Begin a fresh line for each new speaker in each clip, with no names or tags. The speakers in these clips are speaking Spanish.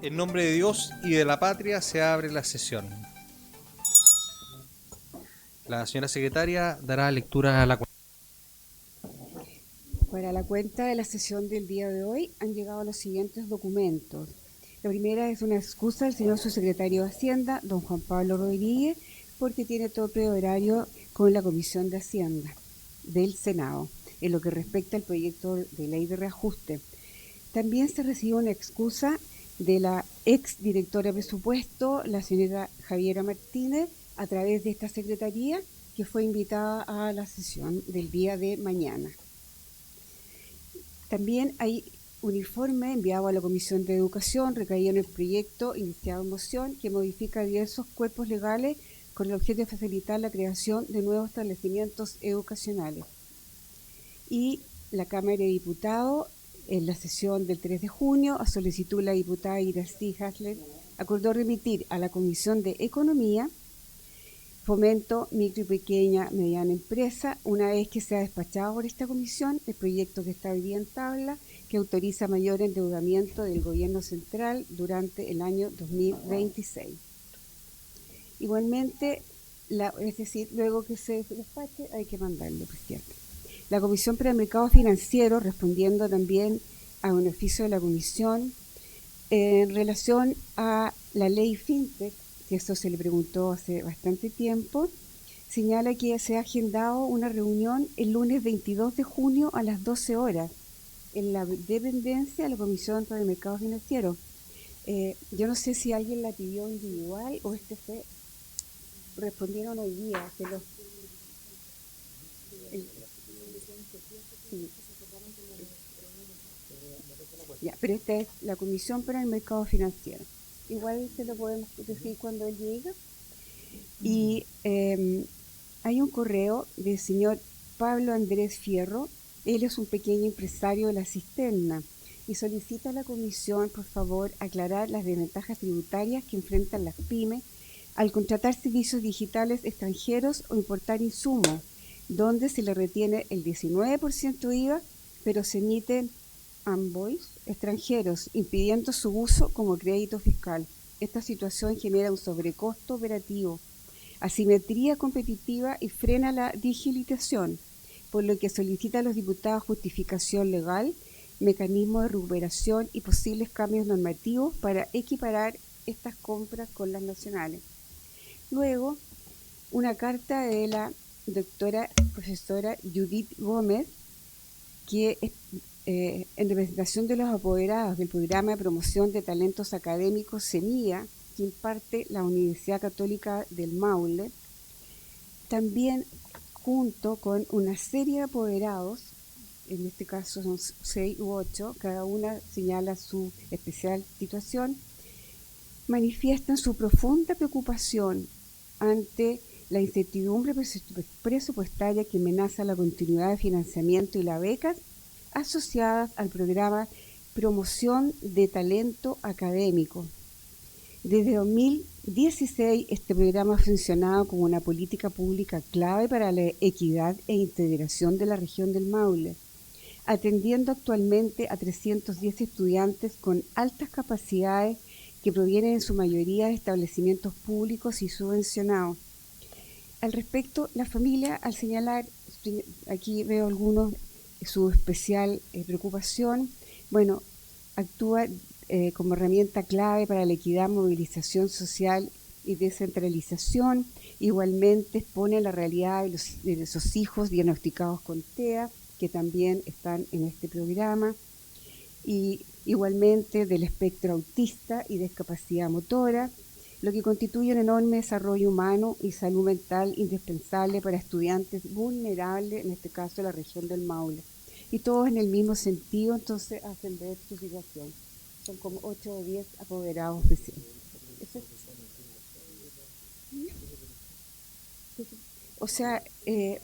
En nombre de Dios y de la patria se abre la sesión. La señora secretaria dará lectura a la cuenta.
Para la cuenta de la sesión del día de hoy han llegado los siguientes documentos. La primera es una excusa del señor subsecretario de Hacienda, don Juan Pablo Rodríguez, porque tiene tope de horario con la Comisión de Hacienda del Senado, en lo que respecta al proyecto de ley de reajuste. También se recibe una excusa de la ex directora de presupuesto, la señora Javiera Martínez, a través de esta secretaría, que fue invitada a la sesión del día de mañana. También hay un informe enviado a la Comisión de Educación, recaído en el proyecto iniciado en moción, que modifica diversos cuerpos legales con el objeto de facilitar la creación de nuevos establecimientos educacionales. Y la Cámara de Diputados, en la sesión del 3 de junio, a solicitud de la diputada Iracy Hasler, acordó remitir a la Comisión de Economía, Fomento, Micro y Pequeña Mediana Empresa, una vez que se ha despachado por esta comisión el proyecto que está hoy día en tabla, que autoriza mayor endeudamiento del gobierno central durante el año 2026. Igualmente, es decir, luego que se despache hay que mandarlo, por cierto. La Comisión para el Mercado Financiero, respondiendo también a un oficio de la Comisión, en relación a la ley FinTech, que eso se le preguntó hace bastante tiempo, señala que se ha agendado una reunión el lunes 22 de junio a las 12 horas en la dependencia de la Comisión para el Mercado Financiero. Yo no sé si alguien la pidió individual o fue, respondieron hoy día. Sí. Ya, pero esta es la Comisión para el Mercado Financiero. Igual se lo podemos decir cuando él llegue. Y hay un correo del señor Pablo Andrés Fierro. Él es un pequeño empresario de la cisterna y solicita a la Comisión, por favor, aclarar las desventajas tributarias que enfrentan las pymes al contratar servicios digitales extranjeros o importar insumos, donde se le retiene el 19% IVA, pero se emiten invoice extranjeros, impidiendo su uso como crédito fiscal. Esta situación genera un sobrecosto operativo, asimetría competitiva y frena la digitalización, por lo que solicita a los diputados justificación legal, mecanismos de recuperación y posibles cambios normativos para equiparar estas compras con las nacionales. Luego, una carta de la doctora profesora Judith Gómez, que en representación de los apoderados del programa de promoción de talentos académicos Semilla, que imparte la Universidad Católica del Maule, también junto con una serie de apoderados, en este caso son 6 u 8, cada una señala su especial situación, manifiestan su profunda preocupación ante la incertidumbre presupuestaria que amenaza la continuidad de financiamiento y las becas asociadas al programa Promoción de Talento Académico. Desde 2016, este programa ha funcionado como una política pública clave para la equidad e integración de la región del Maule, atendiendo actualmente a 310 estudiantes con altas capacidades que provienen en su mayoría de establecimientos públicos y subvencionados. Al respecto, la familia, al señalar, aquí veo algunos, su especial preocupación, bueno, actúa como herramienta clave para la equidad, movilización social y descentralización. Igualmente expone la realidad de esos hijos diagnosticados con TEA, que también están en este programa, y igualmente del espectro autista y discapacidad motora, lo que constituye un enorme desarrollo humano y salud mental indispensable para estudiantes vulnerables, en este caso la región del Maule. Y todos en el mismo sentido, entonces hacen ver su situación. Son como 8 o 10 apoderados de sí. O sea,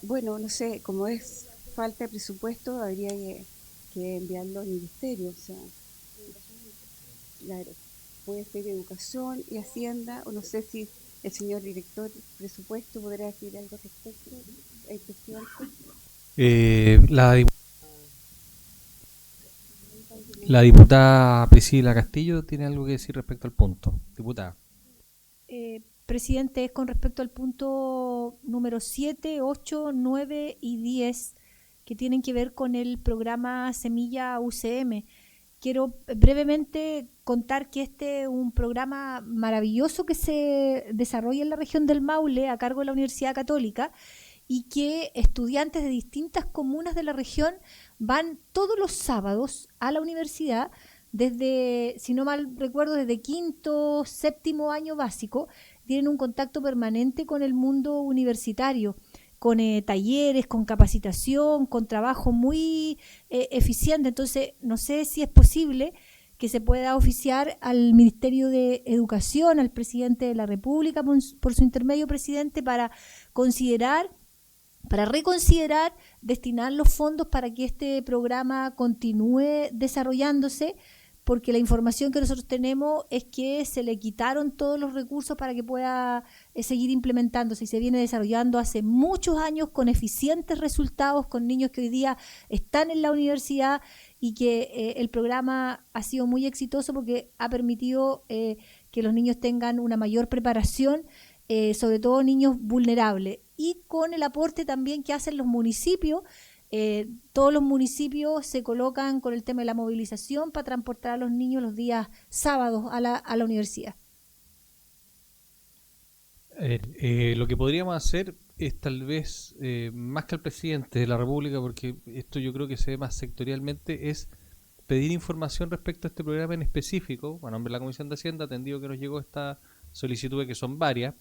bueno, no sé, como es falta de presupuesto, habría que enviarlo al ministerio. O sea, claro, puede ser educación y hacienda, o no sé si el señor director de presupuesto podrá decir algo respecto.
La La diputada Priscila Castillo tiene algo que decir respecto al punto. Diputada.
Presidente, es con respecto al punto número 7, 8, 9 y 10, que tienen que ver con el programa Semilla UCM. Quiero brevemente contar que este es un programa maravilloso que se desarrolla en la región del Maule a cargo de la Universidad Católica y que estudiantes de distintas comunas de la región van todos los sábados a la universidad desde, si no mal recuerdo, desde quinto, séptimo año básico. Tienen un contacto permanente con el mundo universitario, con talleres, con capacitación, con trabajo muy eficiente. Entonces, no sé si es posible que se pueda oficiar al Ministerio de Educación, al presidente de la República, por su intermedio, presidente, para reconsiderar destinar los fondos para que este programa continúe desarrollándose, porque la información que nosotros tenemos es que se le quitaron todos los recursos para que pueda seguir implementándose, y se viene desarrollando hace muchos años con eficientes resultados, con niños que hoy día están en la universidad, y que el programa ha sido muy exitoso porque ha permitido que los niños tengan una mayor preparación, sobre todo niños vulnerables, y con el aporte también que hacen los municipios. Todos los municipios se colocan con el tema de la movilización para transportar a los niños los días sábados a la universidad.
Lo que podríamos hacer es tal vez, más que al presidente de la República, porque esto yo creo que se ve más sectorialmente, es pedir información respecto a este programa en específico, a nombre de la Comisión de Hacienda, atendido que nos llegó esta solicitud, que son varias,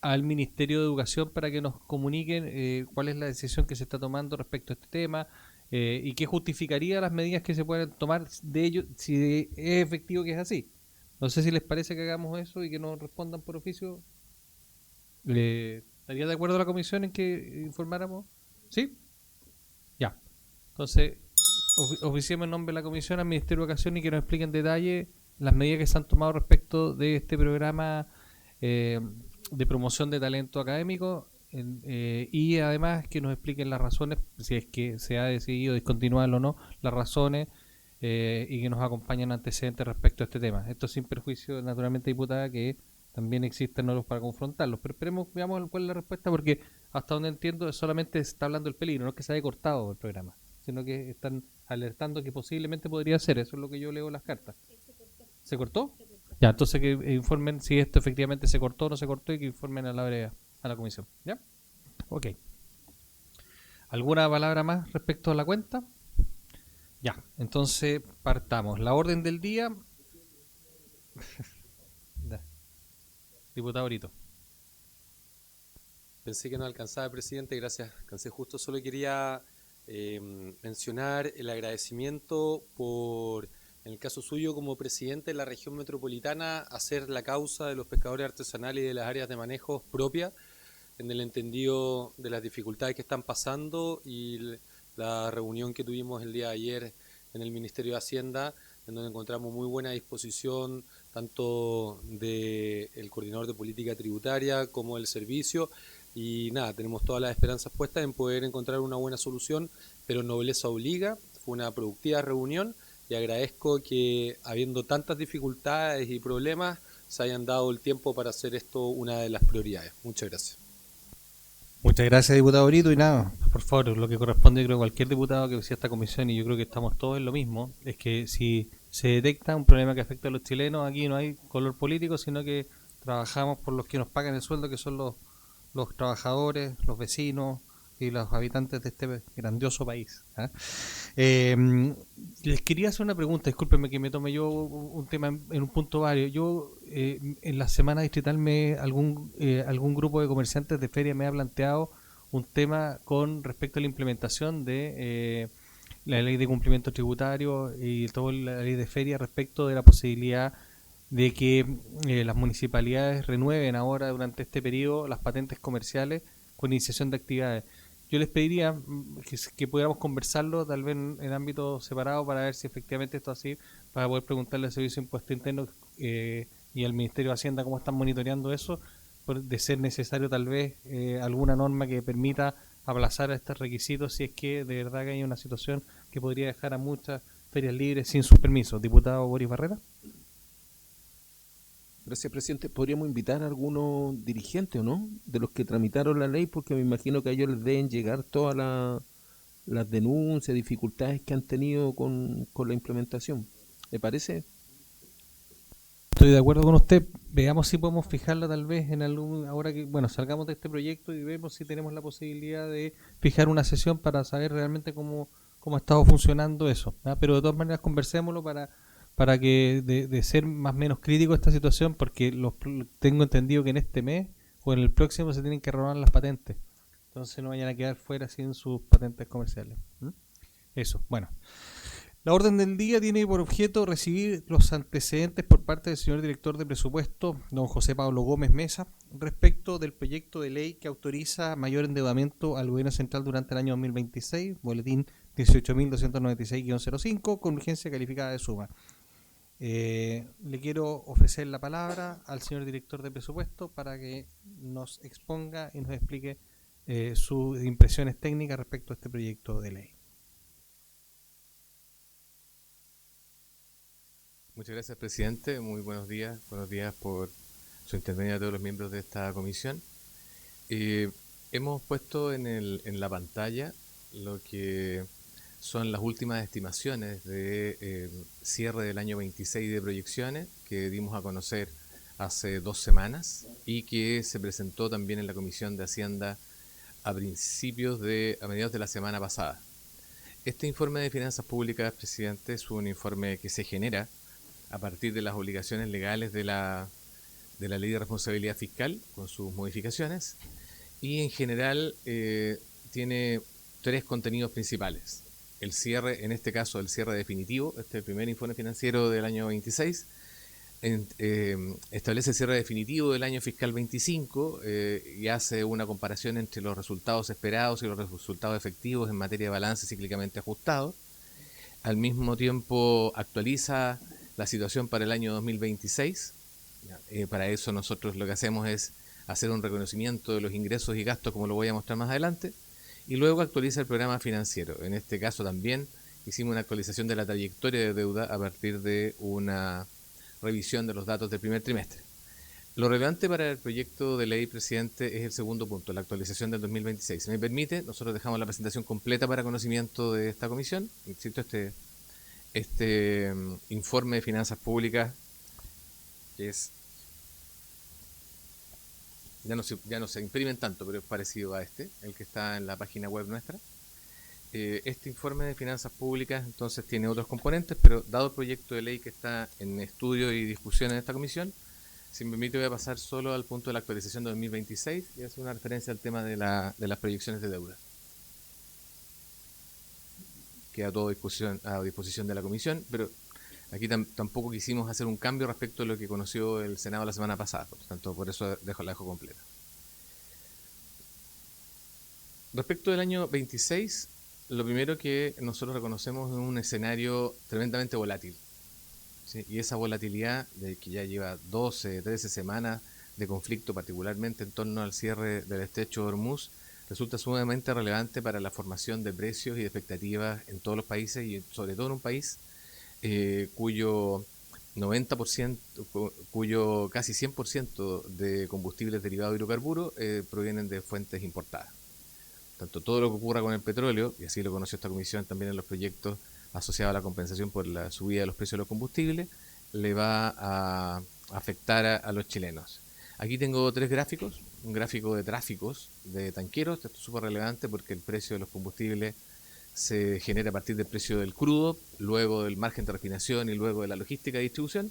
al Ministerio de Educación para que nos comuniquen cuál es la decisión que se está tomando respecto a este tema, y qué justificaría las medidas que se pueden tomar de ello si es efectivo que es así. No sé si les parece que hagamos eso y que nos respondan por oficio. ¿Estaría de acuerdo la comisión en que informáramos? ¿Sí? Ya. Entonces, oficiemos en nombre de la comisión al Ministerio de Educación y que nos expliquen en detalle las medidas que se han tomado respecto de este programa de promoción de talento académico, y además que nos expliquen las razones, si es que se ha decidido discontinuarlo o no, las razones, y que nos acompañen antecedentes respecto a este tema. Esto sin perjuicio, naturalmente, diputada, que también existen otros para confrontarlos, pero esperemos, veamos cuál es la respuesta, porque hasta donde entiendo solamente se está hablando del peligro, no es que se haya cortado el programa, sino que están alertando que posiblemente podría ser. Eso es lo que yo leo en las cartas. ¿Se cortó? Ya, entonces que informen si esto efectivamente se cortó o no se cortó, y que informen a la comisión. ¿Ya? Ok. ¿Alguna palabra más respecto a la cuenta? Ya, entonces partamos. La orden del día. Diputado Brito.
Pensé que no alcanzaba, presidente, gracias. Alcancé justo, solo quería mencionar el agradecimiento por, en el caso suyo como presidente de la región metropolitana, hacer la causa de los pescadores artesanales y de las áreas de manejo propias, en el entendido de las dificultades que están pasando, y la reunión que tuvimos el día de ayer en el Ministerio de Hacienda, en donde encontramos muy buena disposición tanto del coordinador de política tributaria como del servicio, y nada, tenemos todas las esperanzas puestas en poder encontrar una buena solución, pero nobleza obliga. Fue una productiva reunión y agradezco que, habiendo tantas dificultades y problemas, se hayan dado el tiempo para hacer esto una de las prioridades. Muchas gracias.
Muchas gracias, diputado Brito, y nada, por favor, lo que corresponde, creo, a cualquier diputado que visite esta comisión, y yo creo que estamos todos en lo mismo, es que si se detecta un problema que afecta a los chilenos, aquí no hay color político, sino que trabajamos por los que nos pagan el sueldo, que son los trabajadores, los vecinos y los habitantes de este grandioso país. Les quería hacer una pregunta, discúlpenme que me tome yo un tema en un punto varios. Yo, en la semana distrital, algún grupo de comerciantes de feria me ha planteado un tema con respecto a la implementación de la ley de cumplimiento tributario y toda la ley de feria, respecto de la posibilidad de que las municipalidades renueven ahora, durante este periodo, las patentes comerciales con iniciación de actividades. Yo les pediría que pudiéramos conversarlo, tal vez en ámbito separado, para ver si efectivamente esto es así, para poder preguntarle al Servicio de Impuesto Interno y al Ministerio de Hacienda cómo están monitoreando eso, de ser necesario tal vez alguna norma que permita aplazar a estos requisitos, si es que de verdad que hay una situación que podría dejar a muchas ferias libres sin sus permisos. Diputado Boris Barrera.
Gracias, presidente. ¿Podríamos invitar a algunos dirigentes, o no?, de los que tramitaron la ley, porque me imagino que a ellos les deben llegar todas las denuncias, dificultades que han tenido con la implementación. ¿Le parece?
Estoy de acuerdo con usted. Veamos si podemos fijarla tal vez en algún, ahora que, bueno, salgamos de este proyecto y vemos si tenemos la posibilidad de fijar una sesión para saber realmente cómo ha estado funcionando eso, ¿verdad? Pero de todas maneras conversémoslo para que de ser más o menos crítico esta situación, porque tengo entendido que en este mes o en el próximo se tienen que renovar las patentes. Entonces no vayan a quedar fuera sin sus patentes comerciales. Eso, bueno. La orden del día tiene por objeto recibir los antecedentes por parte del señor director de presupuesto, don José Pablo Gómez Mesa, respecto del proyecto de ley que autoriza mayor endeudamiento al gobierno central durante el año 2026, boletín 18.296-05, con urgencia calificada de suma. Le quiero ofrecer la palabra al señor director de presupuesto para que nos exponga y nos explique sus impresiones técnicas respecto a este proyecto de ley.
Muchas gracias, presidente. Muy buenos días. Buenos días por su intervención a todos los miembros de esta comisión. Hemos puesto en la pantalla lo que son las últimas estimaciones de cierre del año 26 de proyecciones que dimos a conocer hace 2 semanas y que se presentó también en la Comisión de Hacienda a mediados de la semana pasada. Este informe de finanzas públicas, presidente, es un informe que se genera a partir de las obligaciones legales de la Ley de Responsabilidad Fiscal, con sus modificaciones, y en general tiene 3 contenidos principales. El cierre, en este caso el cierre definitivo, este es el primer informe financiero del año 26, establece el cierre definitivo del año fiscal 25 y hace una comparación entre los resultados esperados y los resultados efectivos en materia de balance cíclicamente ajustado. Al mismo tiempo actualiza la situación para el año 2026. Para eso nosotros lo que hacemos es hacer un reconocimiento de los ingresos y gastos, como lo voy a mostrar más adelante, y luego actualiza el programa financiero. En este caso también hicimos una actualización de la trayectoria de deuda a partir de una revisión de los datos del primer trimestre. Lo relevante para el proyecto de ley, presidente, es el segundo punto, la actualización del 2026. Si me permite, nosotros dejamos la presentación completa para conocimiento de esta comisión. Insisto, este informe de finanzas públicas es ya no se imprimen tanto, pero es parecido a el que está en la página web nuestra. Este informe de finanzas públicas entonces tiene otros componentes, pero dado el proyecto de ley que está en estudio y discusión en esta comisión, si me permite voy a pasar solo al punto de la actualización de 2026 y hacer una referencia al tema de las proyecciones de deuda. Queda todo a disposición de la comisión, pero aquí tampoco quisimos hacer un cambio respecto a lo que conoció el Senado la semana pasada, por tanto, por eso la dejo completa. Respecto del año 26, lo primero que nosotros reconocemos es un escenario tremendamente volátil, ¿sí? Y esa volatilidad, de que ya lleva 12, 13 semanas de conflicto, particularmente en torno al cierre del estrecho de Hormuz, resulta sumamente relevante para la formación de precios y de expectativas en todos los países y sobre todo en un país cuyo 90%, cuyo casi 100% de combustibles derivados de hidrocarburos provienen de fuentes importadas. Tanto todo lo que ocurra con el petróleo, y así lo conoció esta comisión también en los proyectos asociados a la compensación por la subida de los precios de los combustibles, le va a afectar a los chilenos. Aquí tengo 3 gráficos, un gráfico de tráficos de tanqueros, esto es súper relevante porque el precio de los combustibles se genera a partir del precio del crudo, luego del margen de refinación y luego de la logística de distribución.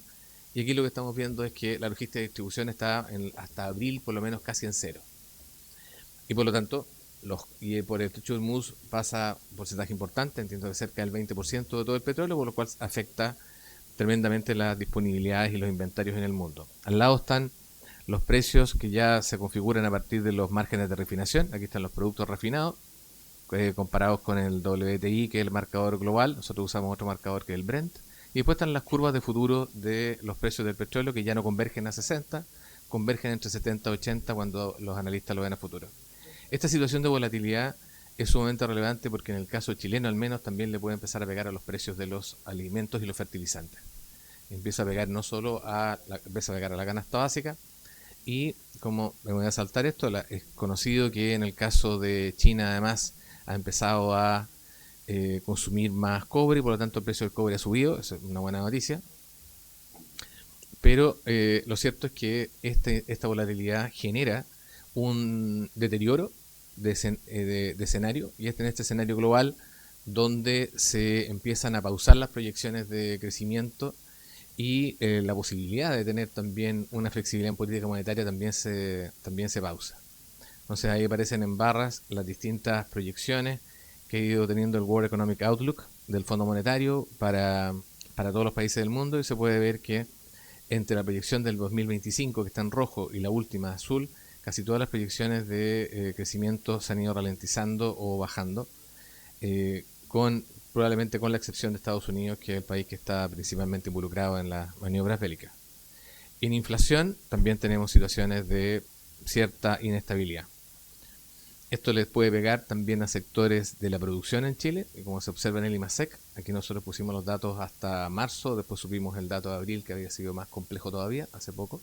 Y aquí lo que estamos viendo es que la logística de distribución está hasta abril por lo menos casi en cero. Y por lo tanto, por el estrecho de Hormuz pasa un porcentaje importante, entiendo que cerca del 20% de todo el petróleo, por lo cual afecta tremendamente las disponibilidades y los inventarios en el mundo. Al lado están los precios que ya se configuran a partir de los márgenes de refinación. Aquí están los productos refinados, comparados con el WTI, que es el marcador global. Nosotros usamos otro marcador que es el Brent. Y después están las curvas de futuro de los precios del petróleo, que ya no convergen a 60, convergen entre 70 y 80 cuando los analistas lo ven a futuro. Esta situación de volatilidad es sumamente relevante porque en el caso chileno al menos también le puede empezar a pegar a los precios de los alimentos y los fertilizantes. Empieza a pegar no solo empieza a pegar a la canasta básica, y como me voy a saltar esto, es conocido que en el caso de China además ha empezado a consumir más cobre y por lo tanto el precio del cobre ha subido. Eso es una buena noticia. Pero lo cierto es que esta volatilidad genera un deterioro de escenario, y en este escenario global donde se empiezan a pausar las proyecciones de crecimiento y la posibilidad de tener también una flexibilidad en política monetaria también se pausa. Entonces ahí aparecen en barras las distintas proyecciones que ha ido teniendo el World Economic Outlook del Fondo Monetario para todos los países del mundo, y se puede ver que entre la proyección del 2025, que está en rojo, y la última azul, casi todas las proyecciones de crecimiento se han ido ralentizando o bajando, probablemente con la excepción de Estados Unidos, que es el país que está principalmente involucrado en las maniobras bélicas. En inflación también tenemos situaciones de cierta inestabilidad. Esto les puede pegar también a sectores de la producción en Chile, y como se observa en el IMASEC, aquí nosotros pusimos los datos hasta marzo, después subimos el dato de abril, que había sido más complejo todavía, hace poco.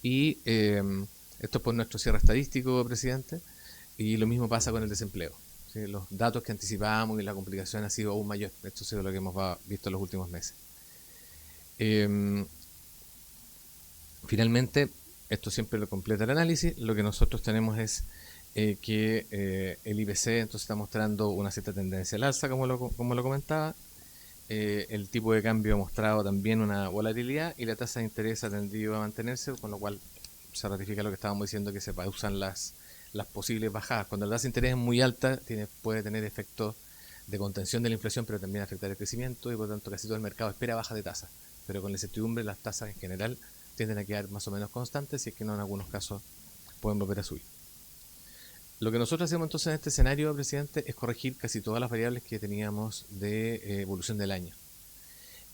Y esto es por nuestro cierre estadístico, presidente, y lo mismo pasa con el desempleo. ¿Sí? Los datos que anticipábamos y la complicación ha sido aún mayor. Esto ha sido lo que hemos visto en los últimos meses. Finalmente, esto siempre lo completa el análisis. Lo que nosotros tenemos es que el IPC entonces está mostrando una cierta tendencia al alza, como lo comentaba. El tipo de cambio ha mostrado también una volatilidad, y la tasa de interés ha tendido a mantenerse, con lo cual se ratifica lo que estábamos diciendo, que se pausan las posibles bajadas. Cuando la tasa de interés es muy alta, puede tener efectos de contención de la inflación, pero también afectar el crecimiento, y por lo tanto casi todo el mercado espera baja de tasa. Pero con la incertidumbre, las tasas en general tienden a quedar más o menos constantes, y es que no, en algunos casos pueden volver a subir. Lo que nosotros hacemos entonces en este escenario, presidente, es corregir casi todas las variables que teníamos de evolución del año.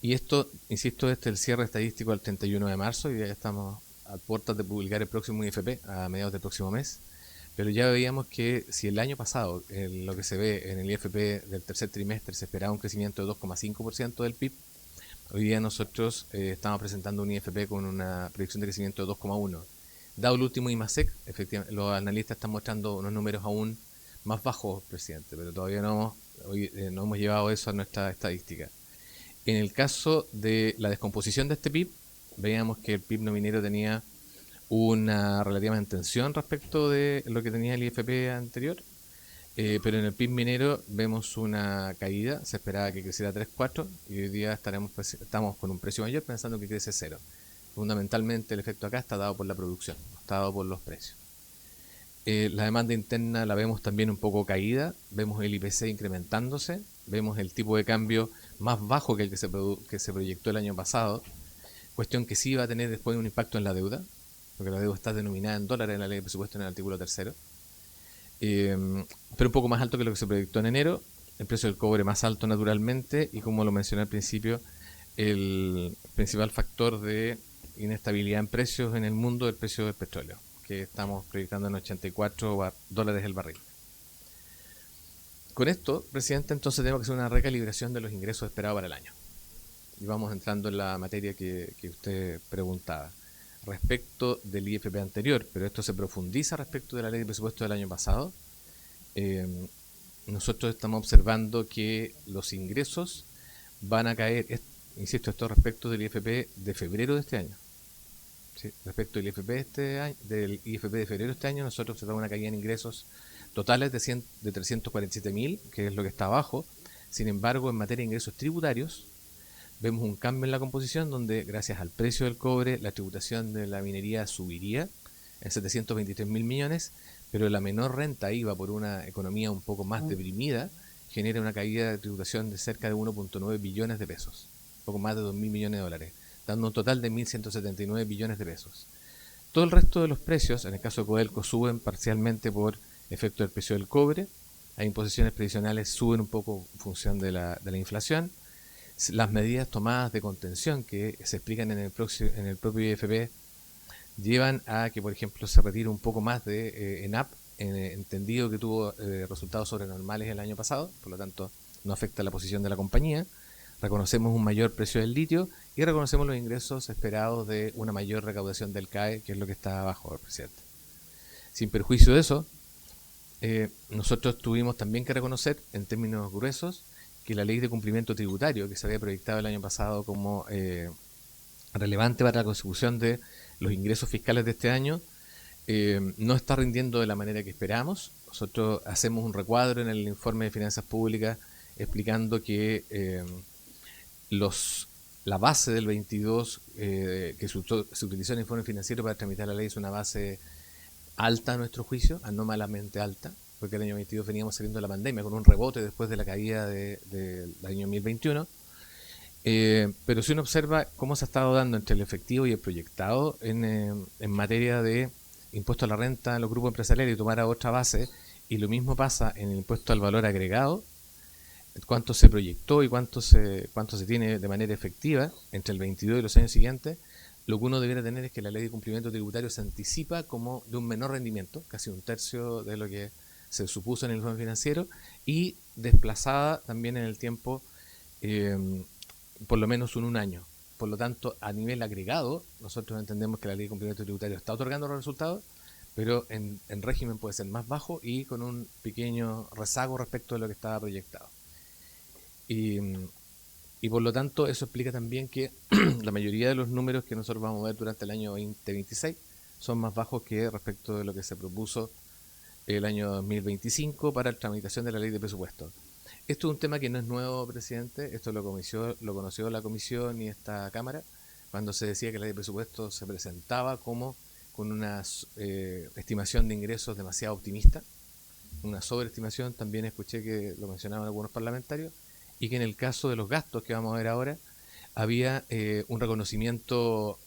Y esto, insisto, este es el cierre estadístico al 31 de marzo, y ya estamos a puertas de publicar el próximo IFP a mediados del próximo mes. Pero ya veíamos que si el año pasado, lo que se ve en el IFP del tercer trimestre, se esperaba un crecimiento de 2,5% del PIB, hoy día nosotros estamos presentando un IFP con una proyección de crecimiento de 2,1%. Dado el último IMASEC, efectivamente, los analistas están mostrando unos números aún más bajos, presidente, pero todavía no hemos llevado eso a nuestra estadística. En el caso de la descomposición de este PIB, veíamos que el PIB no minero tenía una relativa tensión respecto de lo que tenía el IFP anterior, pero en el PIB minero vemos una caída. Se esperaba que creciera 3,4, y hoy día estamos con un precio mayor pensando que crece 0. Fundamentalmente el efecto acá está dado por la producción, no está dado por los precios. La demanda interna la vemos también un poco caída, vemos el IPC incrementándose, vemos el tipo de cambio más bajo que el que se proyectó el año pasado, cuestión que sí va a tener después un impacto en la deuda, porque la deuda está denominada en dólares en la ley de presupuesto en el artículo 3º, pero un poco más alto que lo que se proyectó en enero, el precio del cobre más alto naturalmente, y como lo mencioné al principio, el principal factor de inestabilidad en precios en el mundo, el precio del petróleo, que estamos proyectando en $84 el barril. Con esto, presidente, entonces tenemos que hacer una recalibración de los ingresos esperados para el año. Y vamos entrando en la materia que usted preguntaba. Respecto del IFP anterior, pero esto se profundiza respecto de la ley de presupuesto del año pasado, nosotros estamos observando que los ingresos van a caer, insisto, esto respecto del IFP de febrero de este año. ¿Sí? Respecto del IFP de febrero de este año, nosotros observamos una caída en ingresos totales de 347.000, que es lo que está abajo. Sin embargo, en materia de ingresos tributarios, vemos un cambio en la composición donde, gracias al precio del cobre, la tributación de la minería subiría en 723.000 millones, pero la menor renta IVA por una economía un poco más deprimida genera una caída de tributación de cerca de 1.9 billones de pesos, poco más de 2.000 millones de dólares, dando un total de 1.179 billones de pesos. Todo el resto de los precios, en el caso de Codelco, suben parcialmente por efecto del precio del cobre. Las imposiciones previsionales suben un poco en función de la inflación. Las medidas tomadas de contención que se explican en el propio IFP llevan a que, por ejemplo, se retire un poco más de ENAP entendido que tuvo resultados sobrenormales el año pasado, por lo tanto no afecta la posición de la compañía. Reconocemos un mayor precio del litio y reconocemos los ingresos esperados de una mayor recaudación del CAE, que es lo que está abajo, presidente. Sin perjuicio de eso, nosotros tuvimos también que reconocer, en términos gruesos, que la ley de cumplimiento tributario, que se había proyectado el año pasado como relevante para la consecución de los ingresos fiscales de este año, no está rindiendo de la manera que esperamos. Nosotros hacemos un recuadro en el informe de finanzas públicas explicando que la base del 22 que se utilizó en el informe financiero para tramitar la ley es una base alta a nuestro juicio, anómalamente alta, porque el año 22 veníamos saliendo de la pandemia con un rebote después de la caída del año 2021. Pero si uno observa cómo se ha estado dando entre el efectivo y el proyectado en materia de impuesto a la renta en los grupos empresariales y tomar a otra base, y lo mismo pasa en el impuesto al valor agregado, cuánto se proyectó y cuánto se tiene de manera efectiva entre el 22 y los años siguientes, lo que uno debiera tener es que la ley de cumplimiento tributario se anticipa como de un menor rendimiento, casi un tercio de lo que se supuso en el informe financiero, y desplazada también en el tiempo por lo menos un año. Por lo tanto, a nivel agregado, nosotros entendemos que la ley de cumplimiento tributario está otorgando los resultados, pero en régimen puede ser más bajo y con un pequeño rezago respecto de lo que estaba proyectado. Y por lo tanto, eso explica también que la mayoría de los números que nosotros vamos a ver durante el año 2026 son más bajos que respecto de lo que se propuso el año 2025 para la tramitación de la ley de presupuesto. Esto es un tema que no es nuevo, presidente. Esto lo conoció la comisión y esta Cámara cuando se decía que la ley de presupuesto se presentaba como con una estimación de ingresos demasiado optimista, una sobreestimación. También escuché que lo mencionaban algunos parlamentarios, y que en el caso de los gastos que vamos a ver ahora había un reconocimiento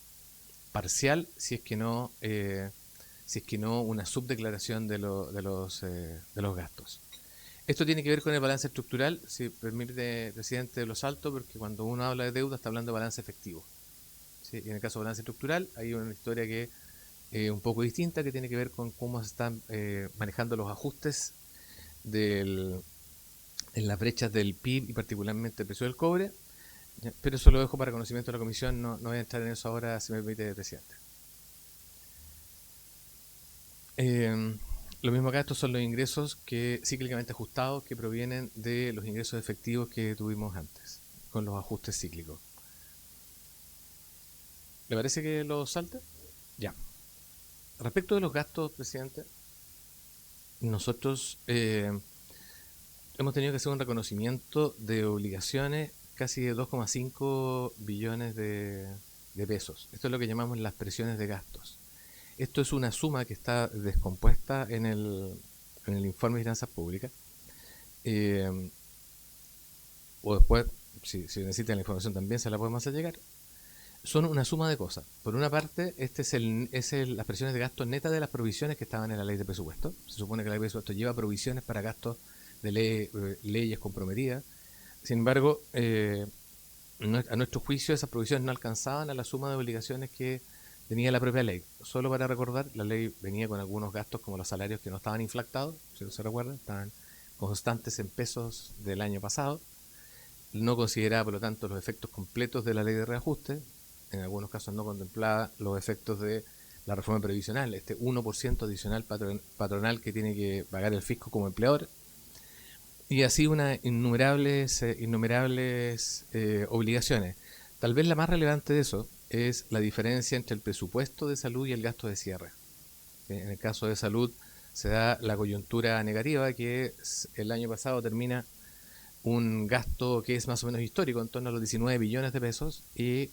parcial, si es que no una subdeclaración de los gastos. Esto tiene que ver con el balance estructural, si permite, presidente, lo salto, porque cuando uno habla de deuda está hablando de balance efectivo. ¿Sí? Y en el caso de balance estructural hay una historia que es un poco distinta, que tiene que ver con cómo se están manejando los ajustes en las brechas del PIB y particularmente el precio del cobre. Pero eso lo dejo para conocimiento de la comisión, no voy a entrar en eso ahora, si me permite, presidente. Lo mismo acá, estos son los ingresos que cíclicamente ajustados que provienen de los ingresos efectivos que tuvimos antes, con los ajustes cíclicos. ¿Le parece que lo salte? Ya. Respecto de los gastos, presidente, nosotros hemos tenido que hacer un reconocimiento de obligaciones casi de 2,5 billones de pesos. Esto es lo que llamamos las presiones de gastos. Esto es una suma que está descompuesta en el informe de finanzas públicas. O después, si necesitan la información también se la podemos hacer llegar. Son una suma de cosas. Por una parte, las presiones de gastos netas de las provisiones que estaban en la ley de presupuesto. Se supone que la ley de presupuesto lleva provisiones para gastos de leyes comprometidas. Sin embargo, a nuestro juicio esas provisiones no alcanzaban a la suma de obligaciones que tenía la propia ley. Solo para recordar, la ley venía con algunos gastos como los salarios que no estaban inflactados, si no se recuerdan, estaban constantes en pesos del año pasado. No consideraba, por lo tanto, los efectos completos de la ley de reajuste. En algunos casos no contemplaba los efectos de la reforma previsional, este 1% adicional patronal que tiene que pagar el fisco como empleador. Y así unas innumerables obligaciones. Tal vez la más relevante de eso es la diferencia entre el presupuesto de salud y el gasto de cierre. En el caso de salud se da la coyuntura negativa, que el año pasado termina un gasto que es más o menos histórico, en torno a los 19 billones de pesos, y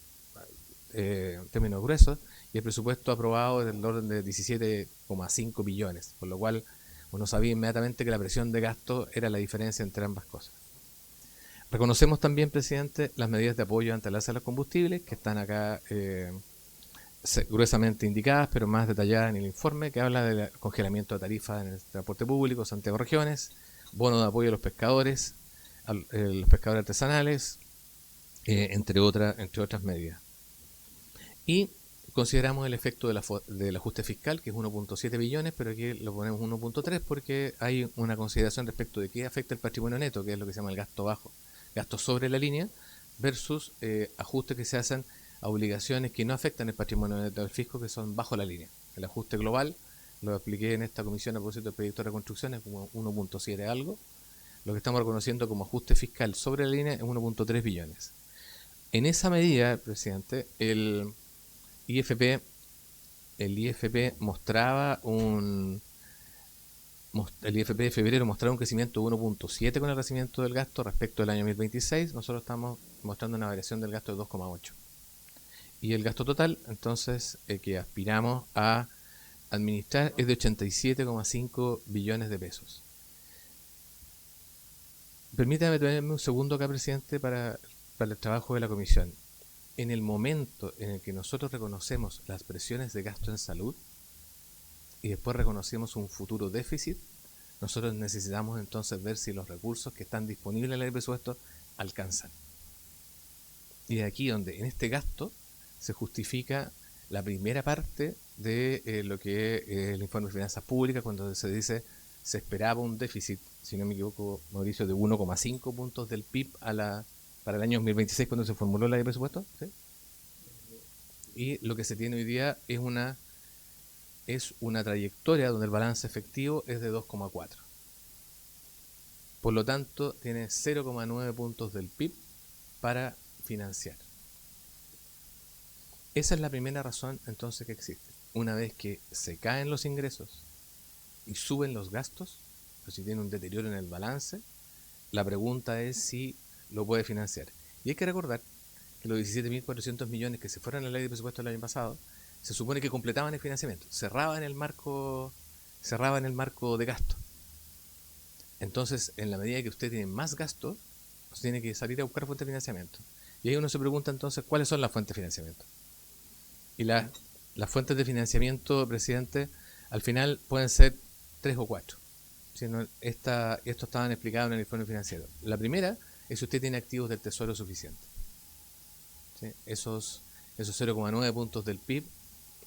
en términos gruesos, y el presupuesto aprobado es del orden de 17,5 billones, por lo cual uno sabía inmediatamente que la presión de gasto era la diferencia entre ambas cosas. Reconocemos también, presidente, las medidas de apoyo ante el alza de los combustibles, que están acá gruesamente indicadas, pero más detalladas en el informe, que habla del congelamiento de tarifas en el transporte público, Santiago Regiones, bono de apoyo a los pescadores artesanales, entre otras medidas. Y consideramos el efecto del ajuste fiscal, que es 1.7 billones, pero aquí lo ponemos 1.3 porque hay una consideración respecto de qué afecta el patrimonio neto, que es lo que se llama el gasto bajo, gasto sobre la línea, versus ajustes que se hacen a obligaciones que no afectan el patrimonio neto del fisco, que son bajo la línea. El ajuste global, lo expliqué en esta comisión a propósito del proyecto de reconstrucción, es como 1.7 algo. Lo que estamos reconociendo como ajuste fiscal sobre la línea es 1.3 billones. En esa medida, presidente, el IFP mostraba el IFP de febrero mostraba un crecimiento de 1.7 con el crecimiento del gasto respecto del año 2026. Nosotros estamos mostrando una variación del gasto de 2.8. Y el gasto total, entonces, que aspiramos a administrar es de 87,5 billones de pesos. Permítame tenerme un segundo acá, presidente, para el trabajo de la comisión. En el momento en el que nosotros reconocemos las presiones de gasto en salud y después reconocemos un futuro déficit, nosotros necesitamos entonces ver si los recursos que están disponibles en la ley de presupuesto alcanzan. Y de aquí donde en este gasto se justifica la primera parte de lo que es el informe de finanzas públicas, cuando se dice se esperaba un déficit, si no me equivoco, Mauricio, de 1,5 puntos del PIB para el año 2026 cuando se formuló la ley de presupuesto, ¿sí? Y lo que se tiene hoy día es una trayectoria donde el balance efectivo es de 2,4. Por lo tanto, tiene 0,9 puntos del PIB para financiar. Esa es la primera razón entonces que existe. Una vez que se caen los ingresos y suben los gastos, o si tiene un deterioro en el balance, la pregunta es si lo puede financiar. Y hay que recordar que los 17.400 millones que se fueron a la ley de presupuesto el año pasado, se supone que completaban el financiamiento, cerraban el marco de gasto. Entonces, en la medida que usted tiene más gasto, usted tiene que salir a buscar fuentes de financiamiento. Y ahí uno se pregunta entonces, ¿cuáles son las fuentes de financiamiento? Y las fuentes de financiamiento, presidente, al final pueden ser 3 o 4. Esto estaban explicados en el informe financiero. La primera es si usted tiene activos del tesoro suficientes. ¿Sí? Esos 0,9 puntos del PIB,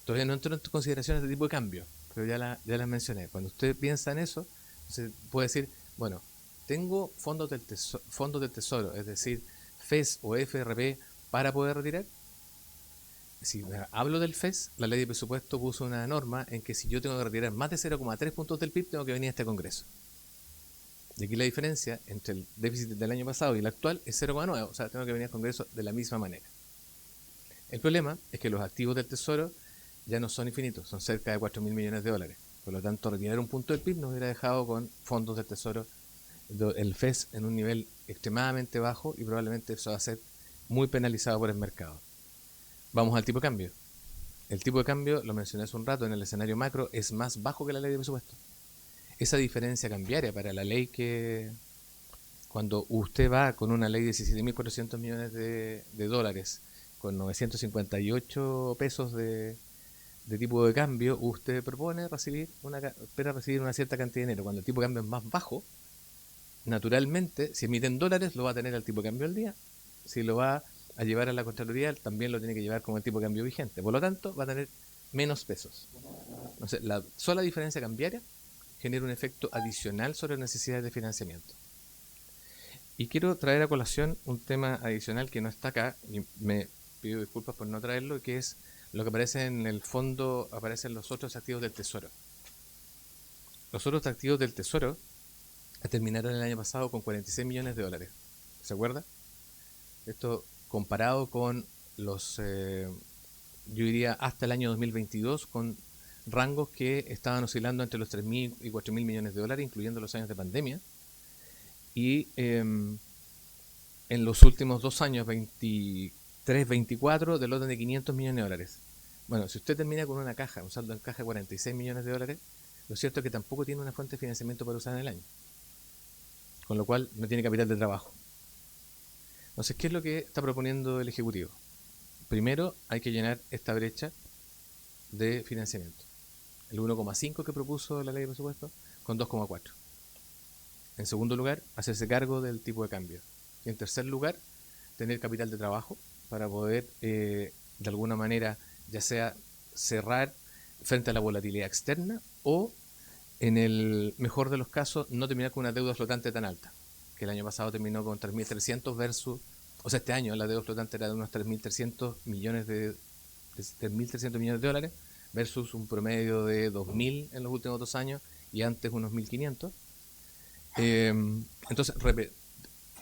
todavía no entro en consideraciones de tipo de cambio, pero ya las mencioné. Cuando usted piensa en eso, usted puede decir, bueno, tengo fondos del tesoro, es decir, FES o FRP para poder retirar. Si hablo del FES, la ley de presupuesto puso una norma en que si yo tengo que retirar más de 0,3 puntos del PIB, tengo que venir a este Congreso. Y aquí la diferencia entre el déficit del año pasado y el actual es 0,9, o sea, tengo que venir al Congreso de la misma manera. El problema es que los activos del Tesoro ya no son infinitos, son cerca de 4.000 millones de dólares. Por lo tanto, retirar un punto del PIB nos hubiera dejado con fondos del Tesoro, el FES, en un nivel extremadamente bajo y probablemente eso va a ser muy penalizado por el mercado. Vamos al tipo de cambio. El tipo de cambio, lo mencioné hace un rato, en el escenario macro es más bajo que la ley de presupuesto. Esa diferencia cambiaria para la ley que cuando usted va con una ley de 17.400 millones de dólares con 958 pesos de tipo de cambio, usted propone espera recibir una cierta cantidad de dinero. Cuando el tipo de cambio es más bajo, naturalmente, si emiten dólares, lo va a tener al tipo de cambio al día. Si lo va a llevar a la Contraloría, también lo tiene que llevar con el tipo de cambio vigente. Por lo tanto, va a tener menos pesos. Entonces, la sola diferencia cambiaria genera un efecto adicional sobre las necesidades de financiamiento. Y quiero traer a colación un tema adicional que no está acá, y me pido disculpas por no traerlo, que es lo que aparece en el fondo, aparecen los otros activos del Tesoro. Los otros activos del Tesoro terminaron el año pasado con 46 millones de dólares. ¿Se acuerda? Esto comparado con los, yo diría, hasta el año 2022, con rangos que estaban oscilando entre los 3.000 y 4.000 millones de dólares, incluyendo los años de pandemia. Y en los últimos 2 años, 23, 24, del orden de 500 millones de dólares. Bueno, si usted termina con una caja, un saldo en caja de 46 millones de dólares, lo cierto es que tampoco tiene una fuente de financiamiento para usar en el año. Con lo cual no tiene capital de trabajo. Entonces, ¿qué es lo que está proponiendo el Ejecutivo? Primero, hay que llenar esta brecha de financiamiento. El 1,5 que propuso la ley de presupuesto con 2,4. En segundo lugar, hacerse cargo del tipo de cambio. Y en tercer lugar, tener capital de trabajo para poder, de alguna manera, ya sea cerrar frente a la volatilidad externa o, en el mejor de los casos, no terminar con una deuda flotante tan alta, que el año pasado terminó con 3.300 versus, o sea, este año la deuda flotante era de unos 3.300 millones de dólares versus un promedio de 2.000 en los últimos 2 años y antes unos 1.500. Entonces,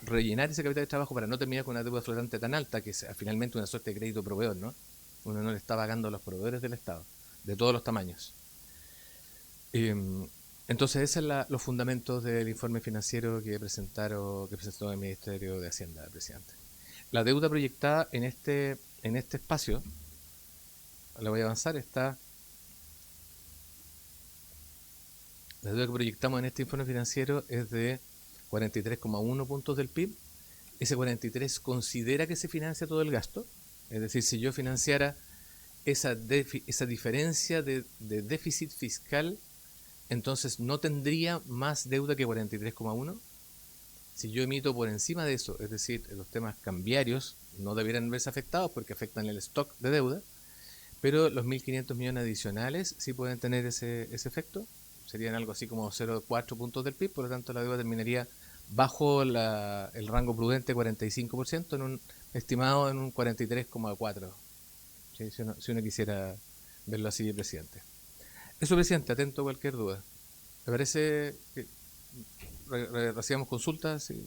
rellenar ese capital de trabajo para no terminar con una deuda flotante tan alta, que es finalmente una suerte de crédito proveedor, ¿no? Uno no le está pagando a los proveedores del Estado, de todos los tamaños. Entonces, esos son los fundamentos del informe financiero que presentó el Ministerio de Hacienda, presidente. La deuda proyectada en este espacio, la voy a avanzar, está... La deuda que proyectamos en este informe financiero es de 43,1 puntos del PIB. Ese 43 considera que se financia todo el gasto. Es decir, si yo financiara esa diferencia de déficit fiscal, entonces no tendría más deuda que 43,1. Si yo emito por encima de eso, es decir, los temas cambiarios no debieran verse afectados porque afectan el stock de deuda, pero los 1.500 millones adicionales sí pueden tener ese efecto. Serían algo así como 0,4 puntos del PIB, por lo tanto la deuda terminaría bajo el rango prudente 45%, estimado en un 43,4%. ¿Sí? Si uno quisiera verlo así, presidente. Eso, presidente, atento a cualquier duda. ¿Me parece que recibamos consultas? Sí.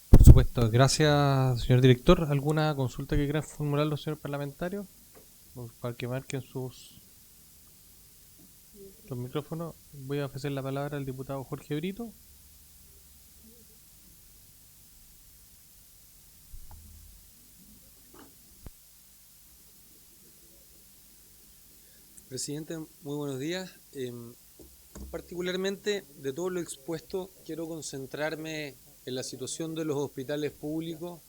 Por supuesto. Gracias, señor director. ¿Alguna consulta que quieran formular los señores parlamentarios? Para que marquen los micrófonos. Voy a ofrecer la palabra al diputado Jorge Brito.
Presidente, muy buenos días. Particularmente, de todo lo expuesto, quiero concentrarme en la situación de los hospitales públicos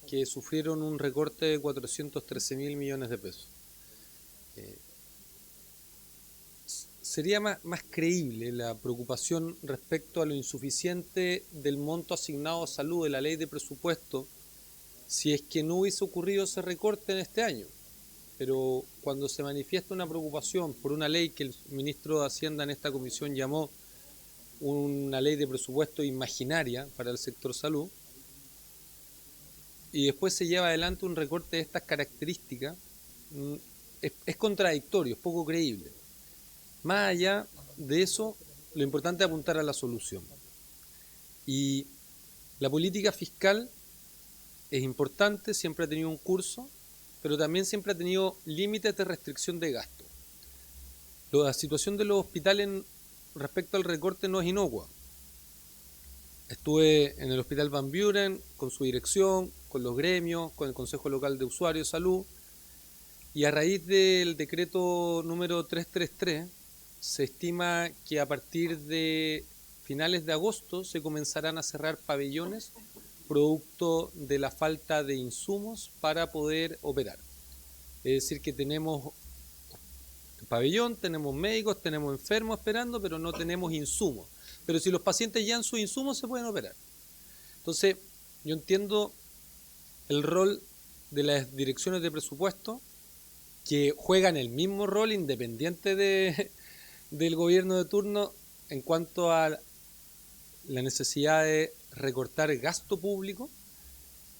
que sufrieron un recorte de 413.000 millones de pesos. Sería más creíble la preocupación respecto a lo insuficiente del monto asignado a salud de la ley de presupuesto si es que no hubiese ocurrido ese recorte en este año. Pero cuando se manifiesta una preocupación por una ley que el ministro de Hacienda en esta comisión llamó una ley de presupuesto imaginaria para el sector salud, y después se lleva adelante un recorte de estas características, es contradictorio, es poco creíble. Más allá de eso, lo importante es apuntar a la solución. Y la política fiscal es importante, siempre ha tenido un curso, pero también siempre ha tenido límites de restricción de gasto. La situación de los hospitales respecto al recorte no es inocua. Estuve en el Hospital Van Buren con su dirección, con los gremios, con el Consejo Local de Usuarios de Salud, y a raíz del decreto número 333 se estima que a partir de finales de agosto se comenzarán a cerrar pabellones producto de la falta de insumos para poder operar. Es decir, que tenemos pabellón, tenemos médicos, tenemos enfermos esperando, pero no tenemos insumos. Pero si los pacientes llevan sus insumos, se pueden operar. Entonces, yo entiendo el rol de las direcciones de presupuesto, que juegan el mismo rol independiente del gobierno de turno en cuanto a la necesidad de recortar gasto público,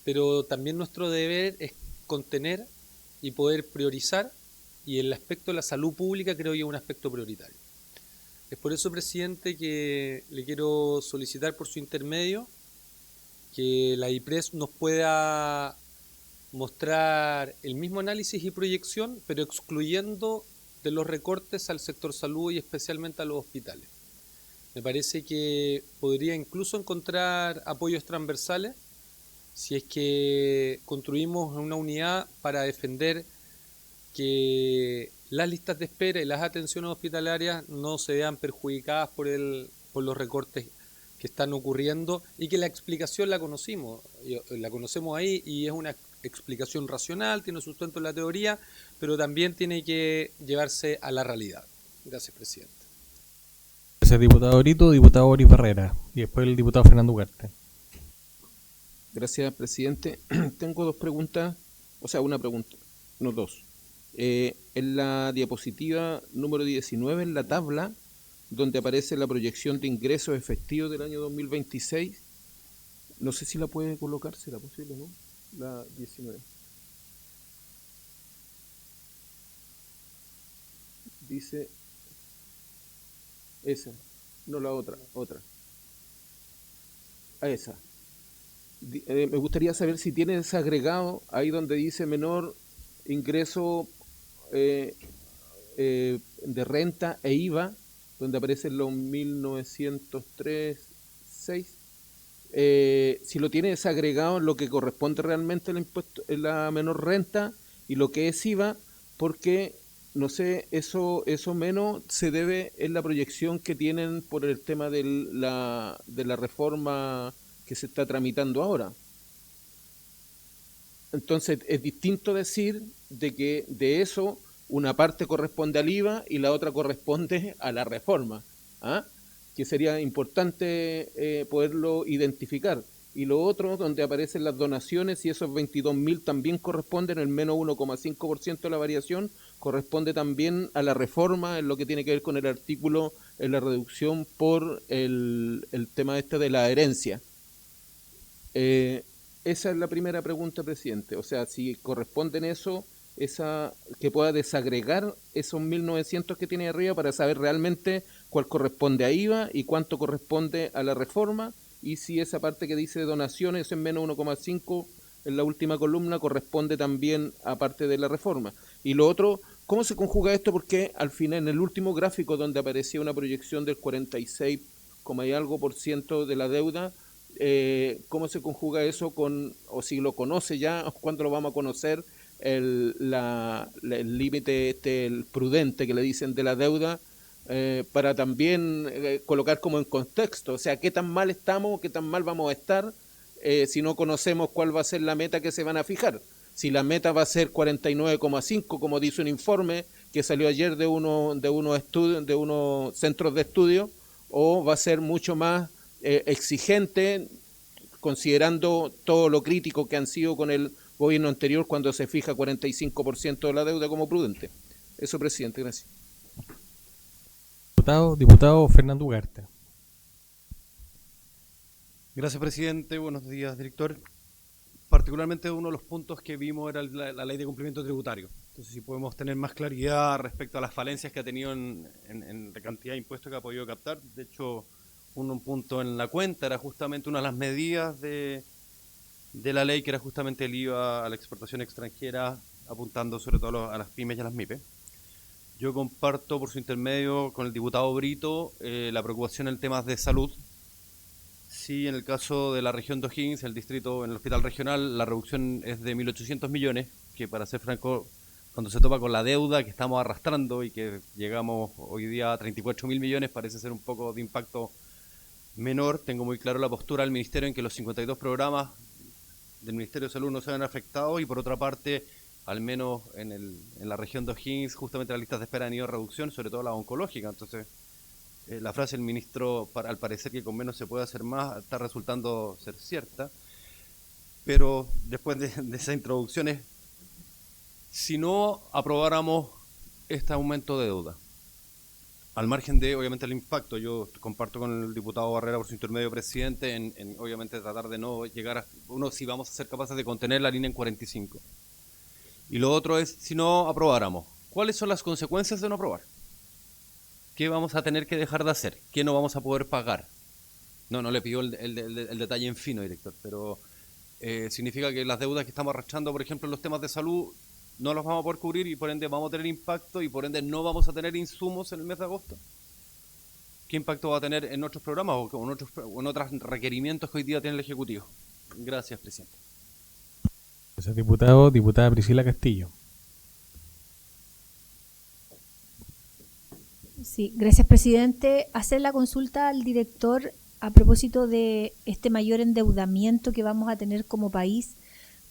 pero también nuestro deber es contener y poder priorizar, y el aspecto de la salud pública creo que es un aspecto prioritario. Es por eso, presidente, que le quiero solicitar por su intermedio que la IPRES nos pueda mostrar el mismo análisis y proyección, pero excluyendo de los recortes al sector salud y especialmente a los hospitales. Me parece que podría incluso encontrar apoyos transversales si es que construimos una unidad para defender que las listas de espera y las atenciones hospitalarias no se vean perjudicadas por los recortes que están ocurriendo, y que la explicación la conocemos ahí, y es una explicación racional, tiene sustento en la teoría, pero también tiene que llevarse a la realidad. Gracias, presidente.
Gracias, diputado Brito. Diputado Boris Barrera, y después el diputado Fernando Ugarte.
Gracias, presidente. Tengo dos preguntas, o sea, una pregunta, no dos. En la diapositiva número 19, en la tabla, donde aparece la proyección de ingresos efectivos del año 2026, no sé si la puede colocar, será posible, ¿no? La 19. Dice esa, no la otra. A esa. Me gustaría saber si tiene desagregado ahí donde dice menor ingreso de renta e IVA, donde aparecen los 1903.6. Si lo tiene desagregado en lo que corresponde realmente al impuesto, en la menor renta y lo que es IVA, porque no sé, eso menos se debe en la proyección que tienen por el tema de la reforma que se está tramitando ahora. Entonces es distinto decir de que de eso una parte corresponde al IVA y la otra corresponde a la reforma, que sería importante poderlo identificar. Y lo otro, donde aparecen las donaciones, y esos 22.000 también corresponden, el menos 1,5% de la variación, corresponde también a la reforma en lo que tiene que ver con el artículo, en la reducción por el tema de la herencia. Esa es la primera pregunta, presidente. O sea, si corresponden eso, que pueda desagregar esos 1.900 que tiene arriba para saber realmente cuál corresponde a IVA y cuánto corresponde a la reforma, y si esa parte que dice donaciones en menos 1,5 en la última columna corresponde también a parte de la reforma. Y lo otro, ¿cómo se conjuga esto? Porque al final, en el último gráfico donde aparecía una proyección del 46, y algo % de la deuda, ¿cómo se conjuga eso con, o si lo conoce ya, o cuándo lo vamos a conocer, el límite el prudente que le dicen de la deuda, para también colocar como en contexto, o sea, qué tan mal estamos, qué tan mal vamos a estar si no conocemos cuál va a ser la meta que se van a fijar? Si la meta va a ser 49,5, como dice un informe que salió ayer de unos estudios, de unos centros de estudio, o va a ser mucho más exigente, considerando todo lo crítico que han sido con el gobierno anterior cuando se fija 45% de la deuda como prudente. Eso, presidente, gracias.
Diputado Fernando Ugarte.
Gracias, presidente. Buenos días, director. Particularmente uno de los puntos que vimos era la ley de cumplimiento tributario. Entonces, si podemos tener más claridad respecto a las falencias que ha tenido en la cantidad de impuestos que ha podido captar. De hecho, un punto en la cuenta era justamente una de las medidas de la ley, que era justamente el IVA a la exportación extranjera, apuntando sobre todo a las pymes y a las MIPE. Yo comparto por su intermedio con el diputado Brito la preocupación en temas de salud. Sí, en el caso de la región de O'Higgins, el distrito, en el hospital regional, la reducción es de 1.800 millones, que para ser franco, cuando se topa con la deuda que estamos arrastrando y que llegamos hoy día a 34.000 millones, parece ser un poco de impacto menor. Tengo muy claro la postura del Ministerio en que los 52 programas del Ministerio de Salud no se han afectado, y por otra parte, al menos en la región de O'Higgins, justamente las listas de espera han ido a reducción, sobre todo la oncológica. Entonces, la frase del ministro, al parecer que con menos se puede hacer más, está resultando ser cierta. Pero después de esas introducciones, si no aprobáramos este aumento de deuda, al margen de, obviamente, el impacto, yo comparto con el diputado Barrera por su intermedio, presidente, en obviamente tratar de no llegar a, si vamos a ser capaces de contener la línea en 45. Y lo otro es, si no aprobáramos, ¿cuáles son las consecuencias de no aprobar? ¿Qué vamos a tener que dejar de hacer? ¿Qué no vamos a poder pagar? No le pido el detalle en fino, director, pero significa que las deudas que estamos arrastrando, por ejemplo, en los temas de salud, no los vamos a poder cubrir, y por ende vamos a tener impacto, y por ende no vamos a tener insumos en el mes de agosto. ¿Qué impacto va a tener en otros programas o en otros requerimientos que hoy día tiene el Ejecutivo? Gracias, presidente.
Gracias, diputado. Diputada Priscila Castillo.
Sí, gracias, presidente. Hacer la consulta al director a propósito de este mayor endeudamiento que vamos a tener como país.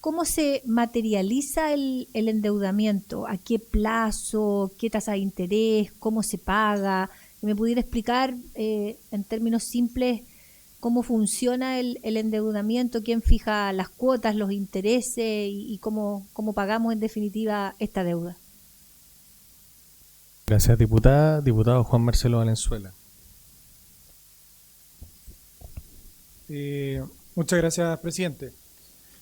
¿Cómo se materializa el endeudamiento? ¿A qué plazo? ¿Qué tasa de interés? ¿Cómo se paga? ¿Que me pudiera explicar en términos simples cómo funciona el endeudamiento? ¿Quién fija las cuotas, los intereses y cómo pagamos en definitiva esta deuda?
Gracias, diputada. Diputado Juan Marcelo Valenzuela.
Muchas gracias, presidente.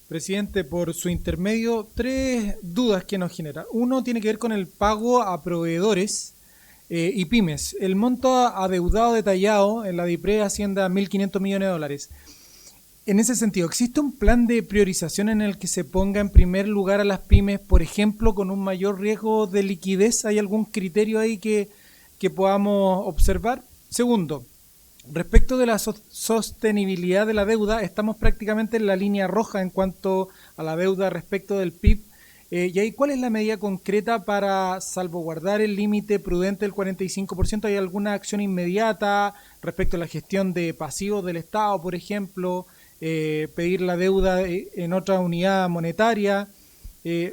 Presidente, por su intermedio, 3 dudas que nos genera. Uno tiene que ver con el pago a proveedores y pymes. El monto adeudado detallado en la DIPRE asciende a 1.500 millones de dólares. En ese sentido, ¿existe un plan de priorización en el que se ponga en primer lugar a las pymes, por ejemplo, con un mayor riesgo de liquidez? ¿Hay algún criterio ahí que podamos observar? Segundo, respecto de la sostenibilidad de la deuda, estamos prácticamente en la línea roja en cuanto a la deuda respecto del PIB. ¿Y ahí cuál es la medida concreta para salvaguardar el límite prudente del 45%? ¿Hay alguna acción inmediata respecto a la gestión de pasivos del Estado, por ejemplo? Pedir la deuda en otra unidad monetaria,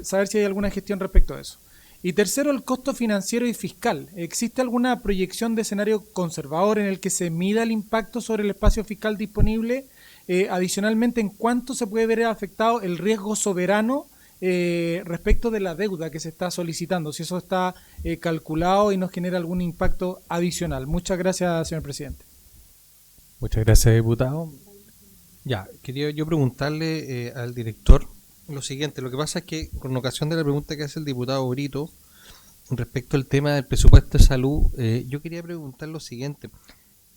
saber si hay alguna gestión respecto a eso. Y tercero, el costo financiero y fiscal. ¿Existe alguna proyección de escenario conservador en el que se mida el impacto sobre el espacio fiscal disponible? Adicionalmente, ¿en cuánto se puede ver afectado el riesgo soberano respecto de la deuda que se está solicitando? Si eso está calculado y nos genera algún impacto adicional. Muchas gracias, señor presidente.
Muchas gracias, diputado. Ya, quería yo preguntarle al director lo siguiente. Lo que pasa es que, con ocasión de la pregunta que hace el diputado Brito respecto al tema del presupuesto de salud, yo quería preguntar lo siguiente.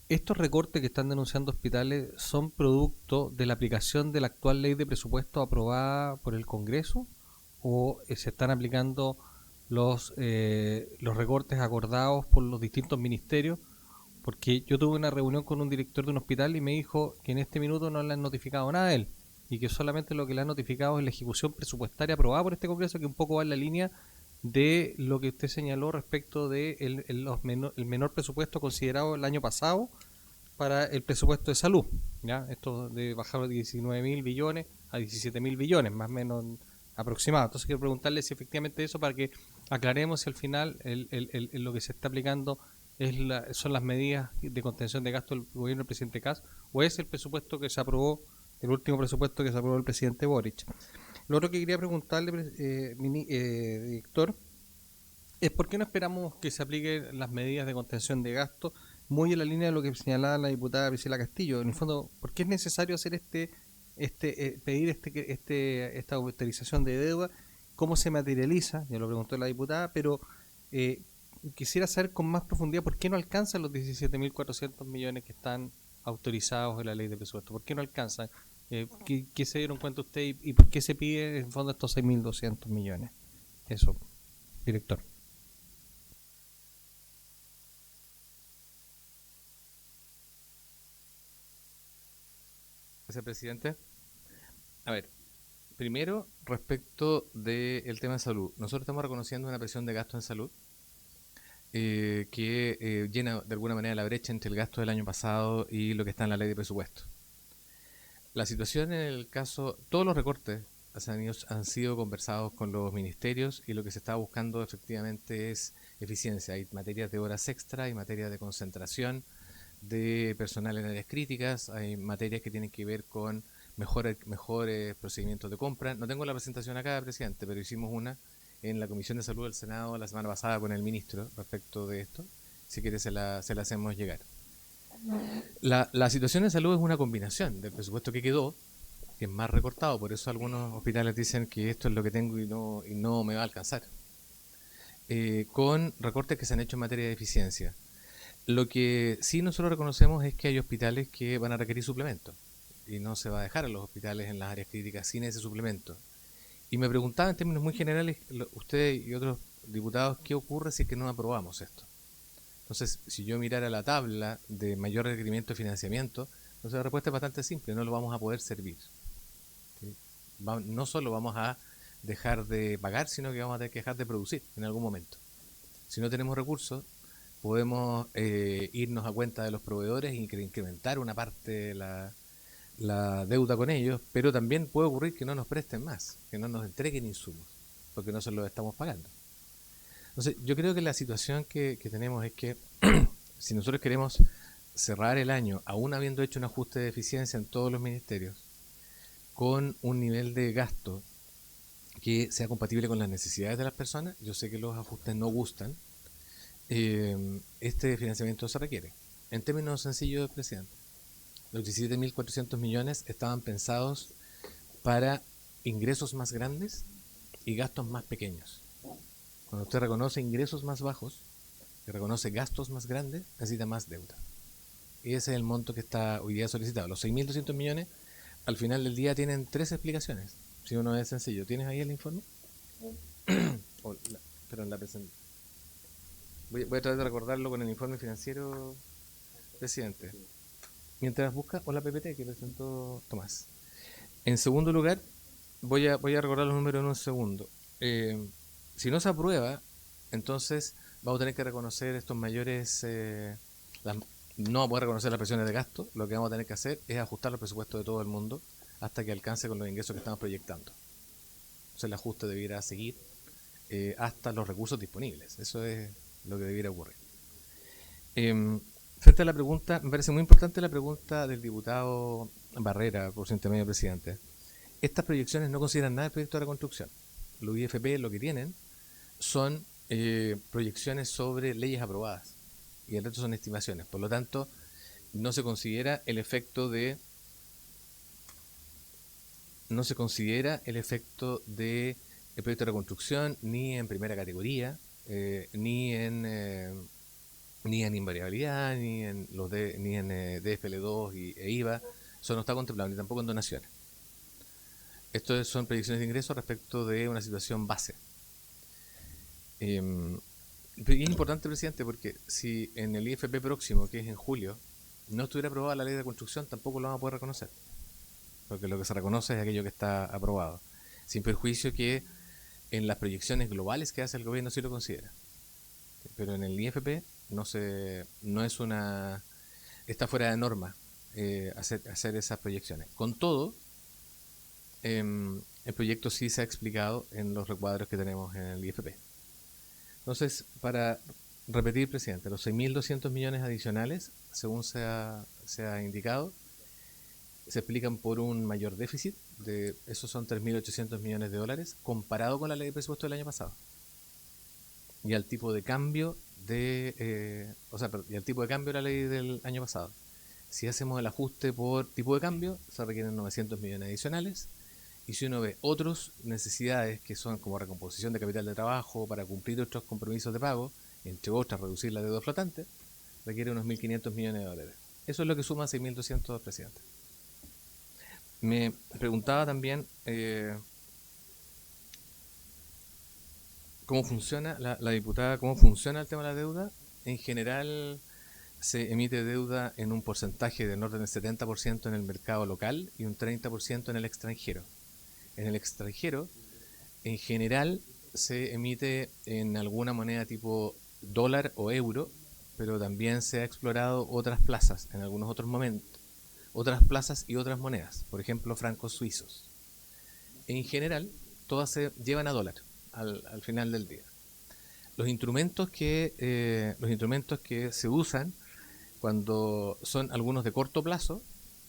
¿Estos recortes que están denunciando hospitales son producto de la aplicación de la actual ley de presupuesto aprobada por el Congreso o se están aplicando los recortes acordados por los distintos ministerios? Porque yo tuve una reunión con un director de un hospital y me dijo que en este minuto no le han notificado nada a él y que solamente lo que le han notificado es la ejecución presupuestaria aprobada por este Congreso, que un poco va en la línea de lo que usted señaló respecto de el menor presupuesto considerado el año pasado para el presupuesto de salud, ¿ya? Esto de bajar de 19.000 billones a 17.000 billones, más o menos aproximado. Entonces quiero preguntarle si efectivamente eso, para que aclaremos si al final lo que se está aplicando son las medidas de contención de gasto del gobierno del presidente Kast o es el presupuesto que se aprobó, el último presupuesto que se aprobó el presidente Boric. Lo otro que quería preguntarle, director, es por qué no esperamos que se apliquen las medidas de contención de gasto, muy en la línea de lo que señalaba la diputada Priscila Castillo. En el fondo, ¿por qué es necesario hacer pedir esta autorización de deuda? ¿Cómo se materializa? Ya lo preguntó la diputada, pero quisiera saber con más profundidad por qué no alcanzan los 17.400 millones que están autorizados en la ley de presupuesto. ¿Por qué no alcanzan? ¿Qué se dieron cuenta usted y por qué se pide en fondo estos 6.200 millones? Eso, director.
Gracias, presidente. A ver, primero, respecto del tema de salud. Nosotros estamos reconociendo una presión de gasto en salud que llena de alguna manera la brecha entre el gasto del año pasado y lo que está en la ley de presupuesto. La situación en el caso, todos los recortes han sido conversados con los ministerios y lo que se está buscando efectivamente es eficiencia. Hay materias de horas extra, hay materias de concentración de personal en áreas críticas, hay materias que tienen que ver con mejores procedimientos de compra. No tengo la presentación acá, presidente, pero hicimos una en la Comisión de Salud del Senado la semana pasada con el ministro respecto de esto. Si quiere se la hacemos llegar. La situación de salud es una combinación del presupuesto que quedó, que es más recortado, por eso algunos hospitales dicen que esto es lo que tengo y no me va a alcanzar, con recortes que se han hecho en materia de eficiencia. Lo que sí nosotros reconocemos es que hay hospitales que van a requerir suplementos y no se va a dejar a los hospitales en las áreas críticas sin ese suplemento. Y me preguntaba en términos muy generales, usted y otros diputados, ¿qué ocurre si es que no aprobamos esto? Entonces, si yo mirara la tabla de mayor requerimiento de financiamiento, entonces la respuesta es bastante simple, no lo vamos a poder servir. ¿Sí? No solo vamos a dejar de pagar, sino que vamos a tener que dejar de producir en algún momento. Si no tenemos recursos, podemos irnos a cuenta de los proveedores e incrementar una parte de la deuda con ellos, pero también puede ocurrir que no nos presten más, que no nos entreguen insumos, porque no se los estamos pagando. Entonces, yo creo que la situación que tenemos es que si nosotros queremos cerrar el año, aún habiendo hecho un ajuste de eficiencia en todos los ministerios, con un nivel de gasto que sea compatible con las necesidades de las personas, yo sé que los ajustes no gustan, este financiamiento se requiere. En términos sencillos, presidente, los 17.400 millones estaban pensados para ingresos más grandes y gastos más pequeños. Cuando usted reconoce ingresos más bajos y reconoce gastos más grandes, necesita más deuda. Y ese es el monto que está hoy día solicitado. Los 6.200 millones, al final del día, tienen 3 explicaciones. Si uno es sencillo. ¿Tienes ahí el informe? Pero en la presentación. Voy a tratar de recordarlo con el informe financiero, presidente. Mientras busca, o la PPT que presentó Tomás. En segundo lugar, voy a recordar los números en un segundo. Si no se aprueba, entonces vamos a tener que reconocer estos mayores... no vamos a poder reconocer las presiones de gasto. Lo que vamos a tener que hacer es ajustar los presupuestos de todo el mundo hasta que alcance con los ingresos que estamos proyectando. Entonces el ajuste debiera seguir hasta los recursos disponibles. Eso es lo que debiera ocurrir. Frente a la pregunta, me parece muy importante la pregunta del diputado Barrera, por su intermedio, presidente. Estas proyecciones no consideran nada del proyecto de reconstrucción. Los IFP lo que tienen son proyecciones sobre leyes aprobadas y el resto son estimaciones. Por lo tanto, no se considera el efecto de el proyecto de reconstrucción ni en primera categoría, ni en invariabilidad, ni en DFL2 e IVA. Eso no está contemplado, ni tampoco en donaciones. Esto son predicciones de ingresos respecto de una situación base. Y es importante, presidente, porque si en el IFP próximo, que es en julio, no estuviera aprobada la ley de construcción, tampoco lo vamos a poder reconocer. Porque lo que se reconoce es aquello que está aprobado. Sin perjuicio que en las proyecciones globales que hace el gobierno sí lo considera. Pero en el IFP está fuera de norma hacer esas proyecciones. Con todo, el proyecto sí se ha explicado en los recuadros que tenemos en el IFP. Entonces, para repetir, presidente, los 6.200 millones adicionales, según se ha indicado, se explican por un mayor déficit, esos son 3.800 millones de dólares, comparado con la ley de presupuesto del año pasado. Y al tipo de cambio de la ley del año pasado. Si hacemos el ajuste por tipo de cambio, se requieren 900 millones adicionales. Y si uno ve otras necesidades que son como recomposición de capital de trabajo para cumplir otros compromisos de pago, entre otras reducir la deuda flotante, requiere unos 1.500 millones de dólares. Eso es lo que suma 6.200, presidente. Me preguntaba también cómo funciona, la diputada, cómo funciona el tema de la deuda. En general se emite deuda en un porcentaje del orden del 70% en el mercado local y un 30% en el extranjero. En el extranjero, en general, se emite en alguna moneda tipo dólar o euro, pero también se ha explorado otras plazas en algunos otros momentos, otras plazas y otras monedas, por ejemplo, francos suizos. En general, todas se llevan a dólar al final del día. Los instrumentos que se usan cuando son algunos de corto plazo,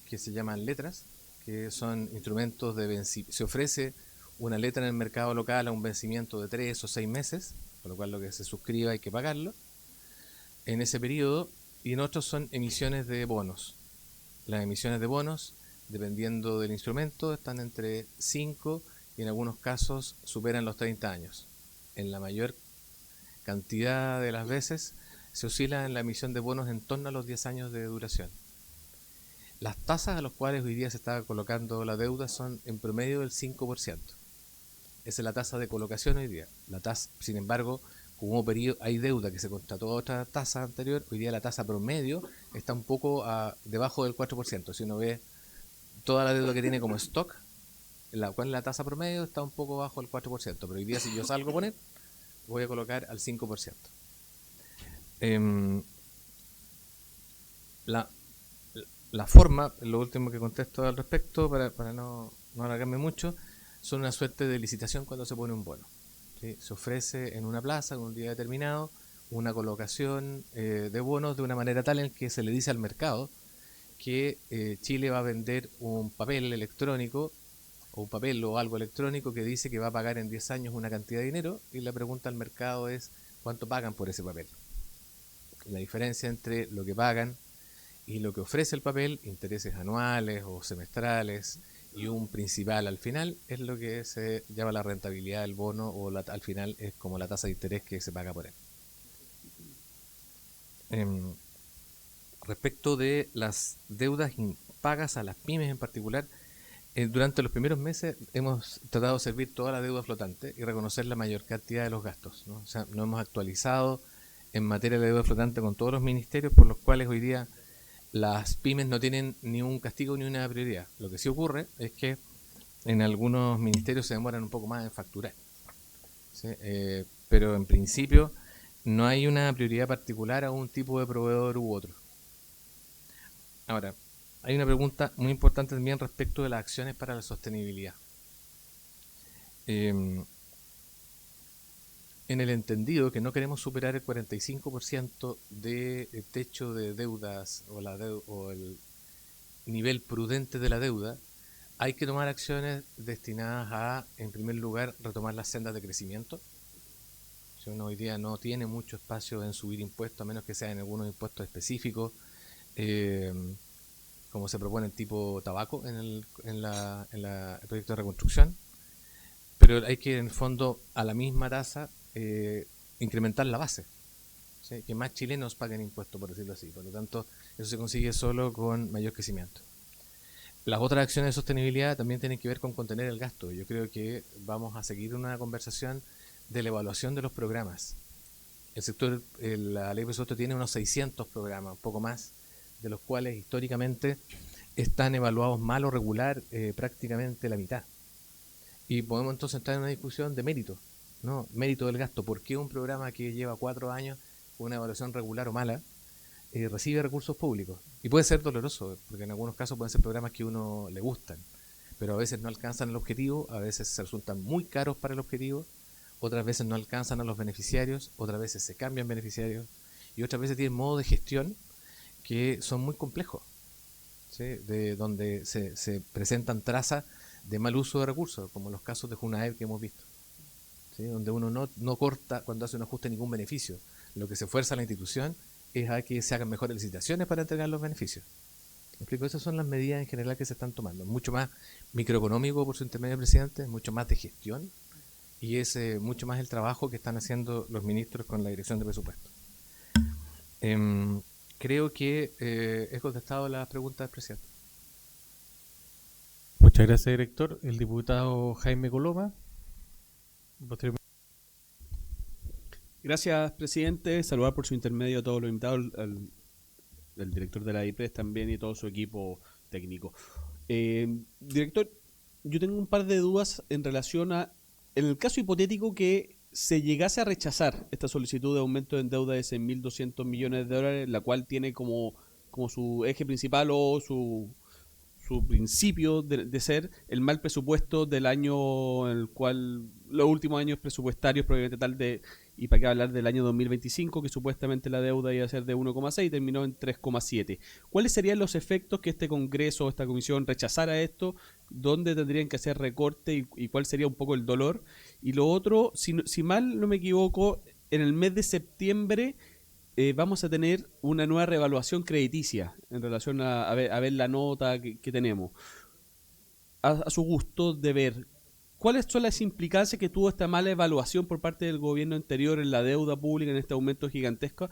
que se llaman letras, que son instrumentos de vencimiento. Se ofrece una letra en el mercado local a un vencimiento de 3 o 6 meses, por lo cual lo que se suscriba hay que pagarlo en ese periodo, y en otros son emisiones de bonos. Las emisiones de bonos, dependiendo del instrumento, están entre 5 y en algunos casos superan los 30 años. En la mayor cantidad de las veces se oscila en la emisión de bonos en torno a los 10 años de duración. Las tasas a las cuales hoy día se está colocando la deuda son en promedio del 5%. Esa es la tasa de colocación hoy día. La tasa, sin embargo, como hubo periodo, hay deuda que se contrató a otra tasa anterior, hoy día la tasa promedio está un poco debajo del 4%. Si uno ve toda la deuda que tiene como stock, la tasa promedio está un poco bajo el 4%, pero hoy día si yo salgo a poner, voy a colocar al 5%. La forma, lo último que contesto al respecto, para no alargarme mucho, son una suerte de licitación cuando se pone un bono. ¿Sí? Se ofrece en una plaza, en un día determinado, una colocación de bonos de una manera tal en que se le dice al mercado que Chile va a vender un papel electrónico o un papel o algo electrónico que dice que va a pagar en 10 años una cantidad de dinero, y la pregunta al mercado es ¿cuánto pagan por ese papel? La diferencia entre lo que pagan y lo que ofrece el papel, intereses anuales o semestrales y un principal al final, es lo que se llama la rentabilidad del bono, o al final es como la tasa de interés que se paga por él. Respecto de las deudas impagas a las pymes en particular, durante los primeros meses hemos tratado de servir toda la deuda flotante y reconocer la mayor cantidad de los gastos, ¿no? O sea, no hemos actualizado en materia de deuda flotante con todos los ministerios, por los cuales hoy día las pymes no tienen ni un castigo ni una prioridad. Lo que sí ocurre es que en algunos ministerios se demoran un poco más en facturar, ¿sí? Pero en principio no hay una prioridad particular a un tipo de proveedor u otro. Ahora, hay una pregunta muy importante también respecto de las acciones para la sostenibilidad. En el entendido que no queremos superar el 45% de techo de deudas o el nivel prudente de la deuda, hay que tomar acciones destinadas a, en primer lugar, retomar las sendas de crecimiento. Si uno hoy día no tiene mucho espacio en subir impuestos, a menos que sean algunos impuestos específicos, como se propone el tipo tabaco en el proyecto de reconstrucción, pero hay que en el fondo a la misma tasa incrementar la base, ¿sí? Que más chilenos paguen impuestos, por decirlo así. Por lo tanto, eso se consigue solo con mayor crecimiento. Las otras acciones de sostenibilidad también tienen que ver con contener el gasto. Yo creo que vamos a seguir una conversación de la evaluación de los programas. El sector, la ley de presupuesto tiene unos 600 programas, un poco más, de los cuales históricamente están evaluados mal o regular prácticamente la mitad. Y podemos entonces entrar en una discusión de mérito, ¿no? Mérito del gasto. ¿Por qué un programa que lleva 4 años con una evaluación regular o mala recibe recursos públicos? Y puede ser doloroso, porque en algunos casos pueden ser programas que a uno le gustan, pero a veces no alcanzan el objetivo, a veces se resultan muy caros para el objetivo, otras veces no alcanzan a los beneficiarios, otras veces se cambian beneficiarios y otras veces tienen modos de gestión que son muy complejos, ¿sí? De donde se presentan trazas de mal uso de recursos, como los casos de Junaed que hemos visto, ¿sí? Donde uno no corta cuando hace un ajuste ningún beneficio. Lo que se fuerza a la institución es a que se hagan mejores licitaciones para entregar los beneficios. ¿Me explico? Esas son las medidas en general que se están tomando. Mucho más microeconómico por su intermedio presidente, mucho más de gestión, y es mucho más el trabajo que están haciendo los ministros con la dirección de presupuesto. Creo que he contestado las preguntas del presidente.
Muchas gracias, director. El diputado Jaime Coloma. Posteriormente.
Gracias, presidente. Saludar por su intermedio a todos los invitados, al director de la IPRES también y todo su equipo técnico. Director, yo tengo un par de dudas en relación a, en el caso hipotético que se llegase a rechazar esta solicitud de aumento de deuda de 6.200 millones de dólares, la cual tiene como su eje principal o su principio de ser el mal presupuesto del año en el cual los últimos años presupuestarios probablemente tal de, y para qué hablar del año 2025, que supuestamente la deuda iba a ser de 1,6 y terminó en 3,7. ¿Cuáles serían los efectos que este Congreso o esta comisión rechazara esto? ¿Dónde tendrían que hacer recorte y cuál sería un poco el dolor? Y lo otro, si mal no me equivoco, en el mes de septiembre vamos a tener una nueva reevaluación crediticia en relación a ver la nota que tenemos. A su gusto de ver, ¿cuáles son las implicancias que tuvo esta mala evaluación por parte del gobierno anterior en la deuda pública, en este aumento gigantesco?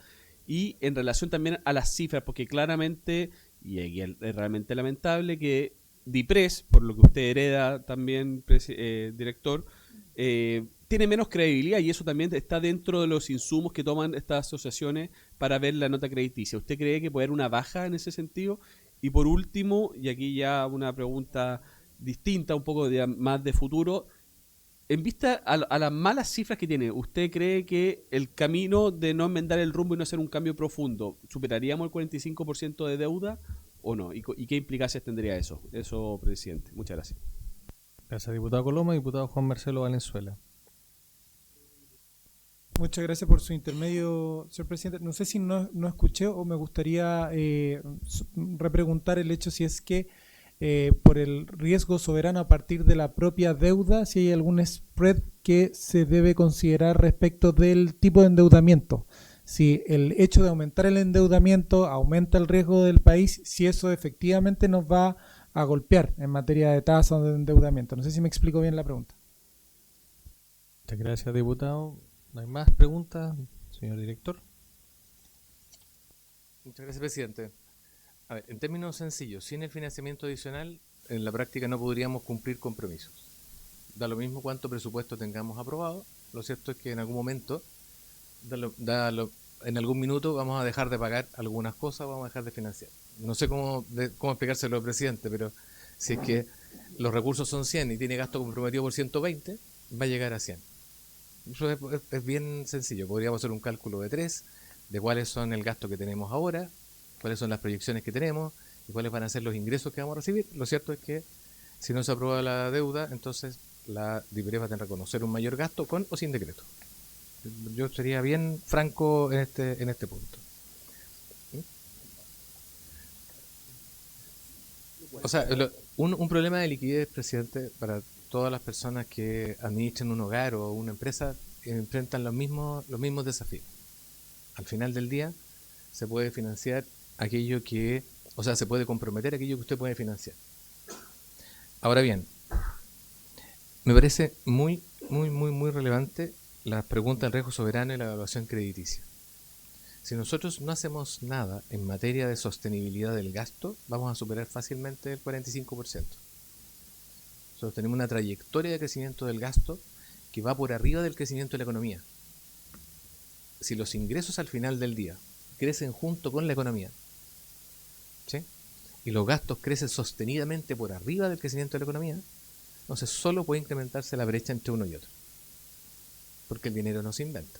Y en relación también a las cifras, porque claramente, y es realmente lamentable, que DIPRES, por lo que usted hereda también, director, tiene menos credibilidad y eso también está dentro de los insumos que toman estas asociaciones para ver la nota crediticia. ¿Usted cree que puede haber una baja en ese sentido? Y por último, y aquí ya una pregunta distinta, un poco más de futuro, en vista a las malas cifras que tiene, ¿usted cree que el camino de no enmendar el rumbo y no hacer un cambio profundo, superaríamos el 45% de deuda o no? ¿Y qué implicancias tendría eso? Eso, presidente. Muchas gracias.
Gracias, diputado Coloma. Diputado Juan Marcelo Valenzuela.
Muchas gracias por su intermedio, señor presidente. No sé si no escuché o me gustaría repreguntar el hecho si es que por el riesgo soberano a partir de la propia deuda, si hay algún spread que se debe considerar respecto del tipo de endeudamiento. si el hecho de aumentar el endeudamiento aumenta el riesgo del país, si eso efectivamente nos va a golpear en materia de tasa de endeudamiento. No sé si me explico bien la pregunta.
Muchas gracias, diputado. ¿No hay más preguntas, señor director?
Muchas gracias, presidente. A ver, en términos sencillos, sin el financiamiento adicional, en la práctica no podríamos cumplir compromisos. Da lo mismo cuánto presupuesto tengamos aprobado. Lo cierto es que en algún momento, en algún minuto, vamos a dejar de pagar algunas cosas, vamos a dejar de financiar. No sé cómo explicárselo al presidente, pero si es que los recursos son 100 y tiene gasto comprometido por 120, va a llegar a 100. Eso es bien sencillo. Podríamos hacer un cálculo de 3, de cuáles son el gasto que tenemos ahora, cuáles son las proyecciones que tenemos y cuáles van a ser los ingresos que vamos a recibir. Lo cierto es que si no se aprueba la deuda, entonces la DIPRES va a tener que reconocer un mayor gasto con o sin decreto. Yo sería bien franco en este punto. O sea, un problema de liquidez, presidente, para todas las personas que administran un hogar o una empresa, enfrentan los mismos desafíos. Al final del día, se puede financiar aquello que, o sea, se puede comprometer aquello que usted puede financiar. Ahora bien, me parece muy relevante las preguntas del riesgo soberano y la evaluación crediticia. Si nosotros no hacemos nada en materia de sostenibilidad del gasto, vamos a superar fácilmente el 45%. Nosotros tenemos una trayectoria de crecimiento del gasto que va por arriba del crecimiento de la economía. Si los ingresos al final del día crecen junto con la economía, ¿sí?, y los gastos crecen sostenidamente por arriba del crecimiento de la economía, entonces solo puede incrementarse la brecha entre uno y otro, porque el dinero no se inventa.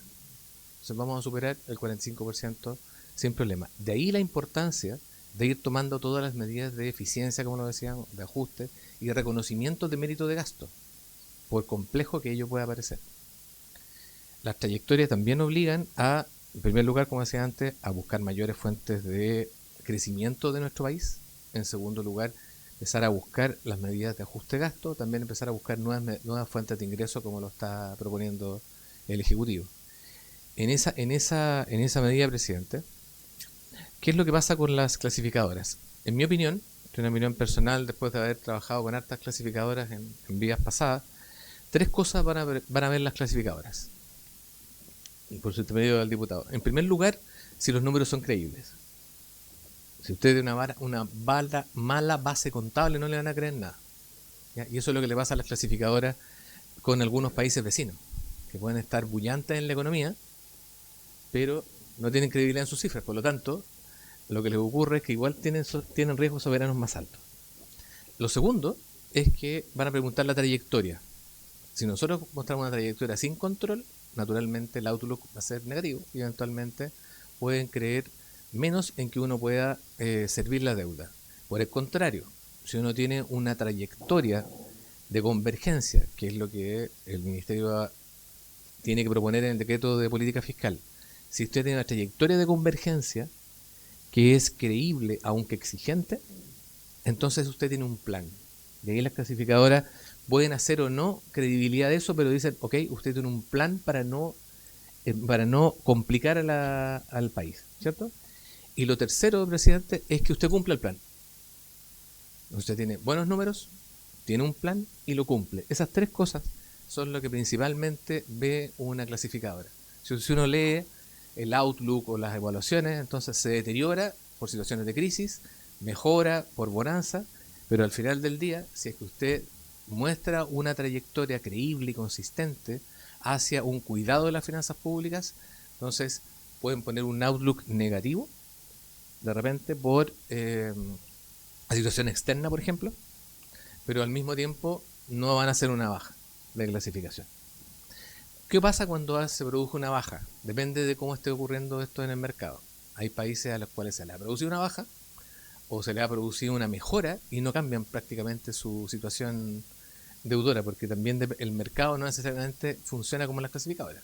Entonces vamos a superar el 45% sin problema. De ahí la importancia de ir tomando todas las medidas de eficiencia, como lo decíamos, de ajuste y de reconocimiento de mérito de gasto, por complejo que ello pueda parecer. Las trayectorias también obligan a, en primer lugar, como decía antes, a buscar mayores fuentes de crecimiento de nuestro país. En segundo lugar, empezar a buscar las medidas de ajuste de gasto, también empezar a buscar nuevas fuentes de ingreso, como lo está proponiendo el Ejecutivo. En esa medida, presidente, ¿qué es lo que pasa con las clasificadoras? En mi opinión, una opinión personal, después de haber trabajado con hartas clasificadoras en vidas pasadas, 3 cosas van a ver las clasificadoras, y por su intermedio del diputado. En primer lugar, si los números son creíbles. Si usted tiene una mala base contable, no le van a creer nada, ¿ya? Y eso es lo que le pasa a las clasificadoras con algunos países vecinos, que pueden estar bullantes en la economía, pero no tienen credibilidad en sus cifras. Por lo tanto, lo que les ocurre es que igual tienen riesgos soberanos más altos. Lo segundo es que van a preguntar la trayectoria. Si nosotros mostramos una trayectoria sin control, naturalmente el outlook va a ser negativo y eventualmente pueden creer menos en que uno pueda servir la deuda. Por el contrario, si uno tiene una trayectoria de convergencia, que es lo que el Ministerio tiene que proponer en el decreto de política fiscal, si usted tiene una trayectoria de convergencia que es creíble aunque exigente, entonces usted tiene un plan. De ahí las clasificadoras pueden hacer o no credibilidad de eso, pero dicen, ok, usted tiene un plan para no complicar al país, ¿cierto? Y lo tercero, presidente, es que usted cumpla el plan. Usted tiene buenos números, tiene un plan y lo cumple. Esas 3 cosas son lo que principalmente ve una clasificadora. Si uno lee el outlook o las evaluaciones, entonces se deteriora por situaciones de crisis, mejora por bonanza, pero al final del día, si es que usted muestra una trayectoria creíble y consistente hacia un cuidado de las finanzas públicas, entonces pueden poner un outlook negativo de repente por la situación externa, por ejemplo, pero al mismo tiempo no van a hacer una baja de clasificación. ¿Qué pasa cuando se produce una baja? Depende de cómo esté ocurriendo esto en el mercado. Hay países a los cuales se les ha producido una baja o se les ha producido una mejora y no cambian prácticamente su situación deudora, porque también el mercado no necesariamente funciona como las clasificadoras.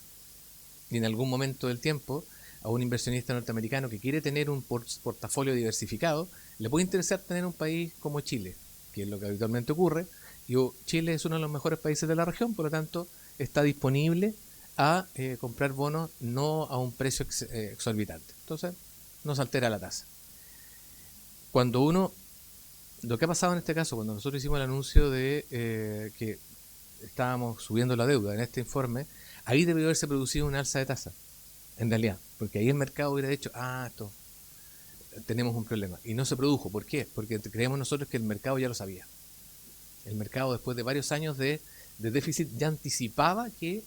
Y en algún momento del tiempo, a un inversionista norteamericano que quiere tener un portafolio diversificado, le puede interesar tener un país como Chile, que es lo que habitualmente ocurre, y Chile es uno de los mejores países de la región, por lo tanto está disponible a comprar bonos no a un precio exorbitante. Entonces, no se altera la tasa. Lo que ha pasado en este caso, cuando nosotros hicimos el anuncio de que estábamos subiendo la deuda en este informe, ahí debió haberse producido una alza de tasa, en realidad, porque ahí el mercado hubiera dicho, esto, tenemos un problema. Y no se produjo. ¿Por qué? Porque creemos nosotros que el mercado ya lo sabía. El mercado, después de varios años de déficit, ya anticipaba que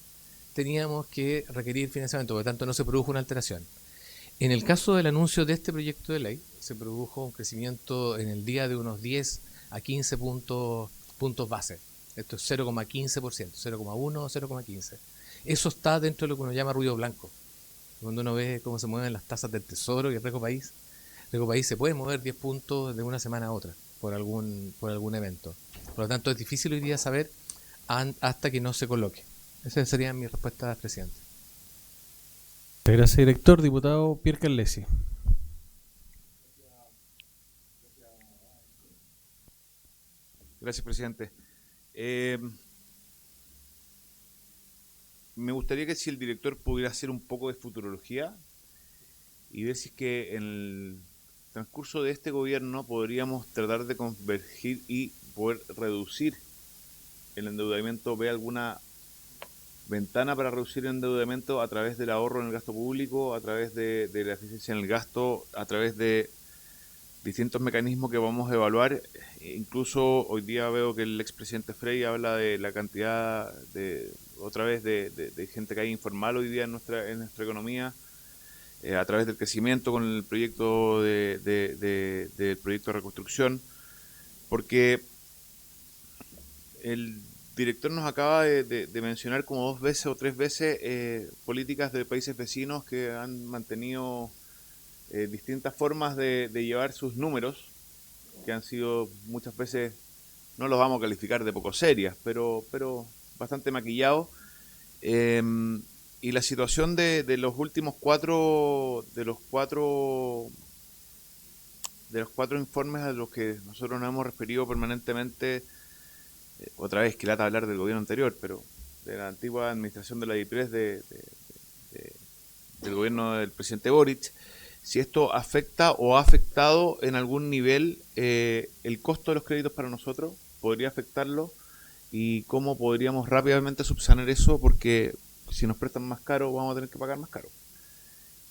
teníamos que requerir financiamiento, por lo tanto no se produjo una alteración. En el caso del anuncio de este proyecto de ley, se produjo un crecimiento en el día de unos 10 a 15 puntos base. Esto es 0,15%, 0,1 o 0,15. Eso está dentro de lo que uno llama ruido blanco. Cuando uno ve cómo se mueven las tasas del Tesoro y el Riesgo País se puede mover 10 puntos de una semana a otra por algún evento. Por lo tanto, es difícil hoy día saber hasta que no se coloque. Esa sería mi respuesta, presidente.
Gracias, director. Diputado Pierre Carlesi.
Gracias, presidente. Me gustaría que si el director pudiera hacer un poco de futurología y ver si es que en el transcurso de este gobierno podríamos tratar de convergir y poder reducir el endeudamiento. ¿Ve alguna ventana para reducir el endeudamiento a través del ahorro en el gasto público, a través de la eficiencia en el gasto, a través de distintos mecanismos que vamos a evaluar? Incluso hoy día veo que el expresidente Frey habla de la cantidad de gente que hay informal hoy día en nuestra economía, a través del crecimiento con el proyecto del proyecto de reconstrucción, porque el director nos acaba de mencionar como 2 veces o 3 veces políticas de países vecinos que han mantenido distintas formas de llevar sus números, que han sido muchas veces, no los vamos a calificar de poco serias, pero bastante maquillados. Y la situación de los últimos 4 informes a los que nosotros nos hemos referido permanentemente, otra vez que lata hablar del gobierno anterior, pero de la antigua administración de la DIPRES del gobierno del presidente Boric, si esto afecta o ha afectado en algún nivel el costo de los créditos para nosotros, podría afectarlo, y cómo podríamos rápidamente subsanar eso, porque si nos prestan más caro vamos a tener que pagar más caro.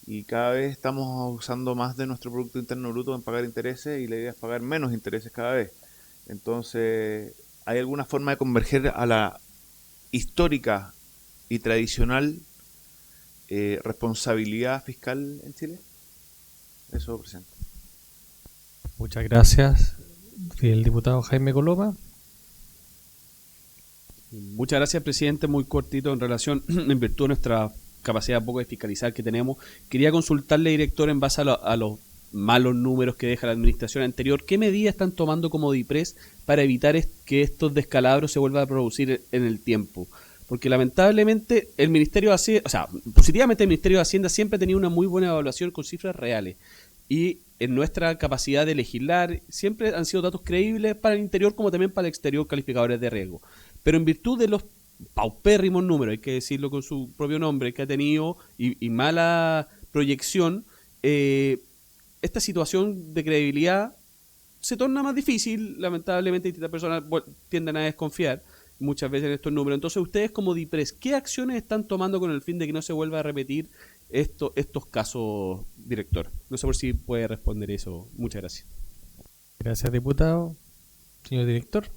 Y cada vez estamos usando más de nuestro Producto Interno Bruto en pagar intereses, y la idea es pagar menos intereses cada vez. Entonces, ¿hay alguna forma de converger a la histórica y tradicional responsabilidad fiscal en Chile? Eso, presidente.
Muchas gracias. El diputado Jaime Coloma.
Muchas gracias, presidente. Muy cortito en relación, en virtud de nuestra capacidad un poco de fiscalizar que tenemos. Quería consultarle, director, en base a los malos números que deja la administración anterior, ¿qué medidas están tomando como DIPRES para evitar que estos descalabros se vuelvan a producir en el tiempo? Porque lamentablemente el Ministerio de Hacienda, positivamente el Ministerio de Hacienda siempre ha tenido una muy buena evaluación con cifras reales. Y en nuestra capacidad de legislar siempre han sido datos creíbles para el interior como también para el exterior, calificadores de riesgo. Pero en virtud de los paupérrimos números, hay que decirlo con su propio nombre, que ha tenido y mala proyección, esta situación de credibilidad se torna más difícil. Lamentablemente, distintas personas tienden a desconfiar muchas veces en estos números. Entonces, ustedes como DIPRES, ¿qué acciones están tomando con el fin de que no se vuelva a repetir estos casos, director? No sé por si puede responder eso. Muchas gracias.
Gracias, diputado. Señor director.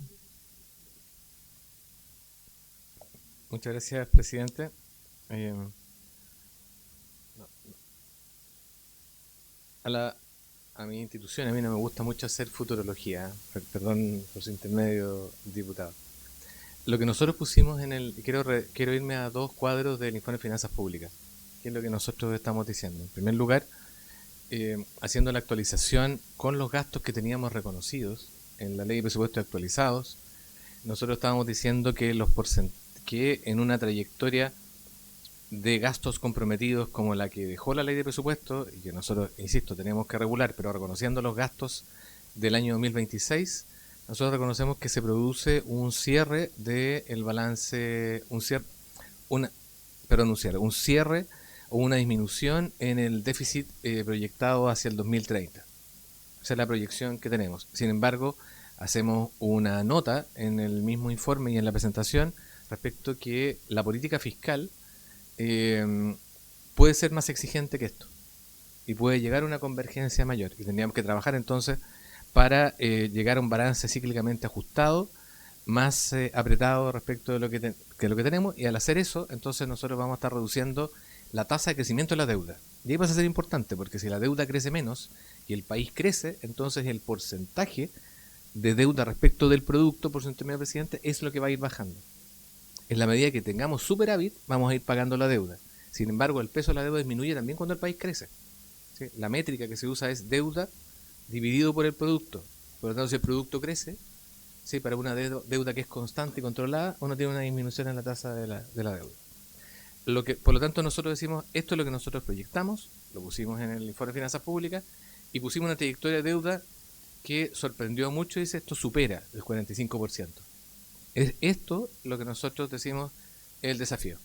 Muchas gracias, presidente. A mi institución, a mí no me gusta mucho hacer futurología, perdón por su intermedio, diputado. Lo que nosotros pusimos quiero irme a 2 cuadros del informe de finanzas públicas, que es lo que nosotros estamos diciendo. En primer lugar, haciendo la actualización con los gastos que teníamos reconocidos en la ley de presupuestos actualizados, nosotros estábamos diciendo que que en una trayectoria de gastos comprometidos como la que dejó la ley de presupuesto, y que nosotros, insisto, tenemos que regular, pero reconociendo los gastos del año 2026, nosotros reconocemos que se produce un cierre del balance, anunciar un cierre o una disminución en el déficit proyectado hacia el 2030. Esa es la proyección que tenemos. Sin embargo, hacemos una nota en el mismo informe y en la presentación respecto que la política fiscal puede ser más exigente que esto y puede llegar a una convergencia mayor. Y tendríamos que trabajar entonces para llegar a un balance cíclicamente ajustado, más apretado respecto de lo que tenemos, y al hacer eso, entonces nosotros vamos a estar reduciendo la tasa de crecimiento de la deuda. Y ahí pasa a ser importante, porque si la deuda crece menos y el país crece, entonces el porcentaje de deuda respecto del producto por su intermedio, presidente, es lo que va a ir bajando. En la medida que tengamos superávit, vamos a ir pagando la deuda. Sin embargo, el peso de la deuda disminuye también cuando el país crece. ¿Sí? La métrica que se usa es deuda dividido por el producto. Por lo tanto, si el producto crece, ¿sí? Para una deuda que es constante y controlada, uno tiene una disminución en la tasa de la deuda. Por lo tanto, nosotros decimos, esto es lo que nosotros proyectamos, lo pusimos en el informe de finanzas públicas, y pusimos una trayectoria de deuda que sorprendió mucho, y dice, esto supera el 45%. Es esto lo que nosotros decimos es el desafío.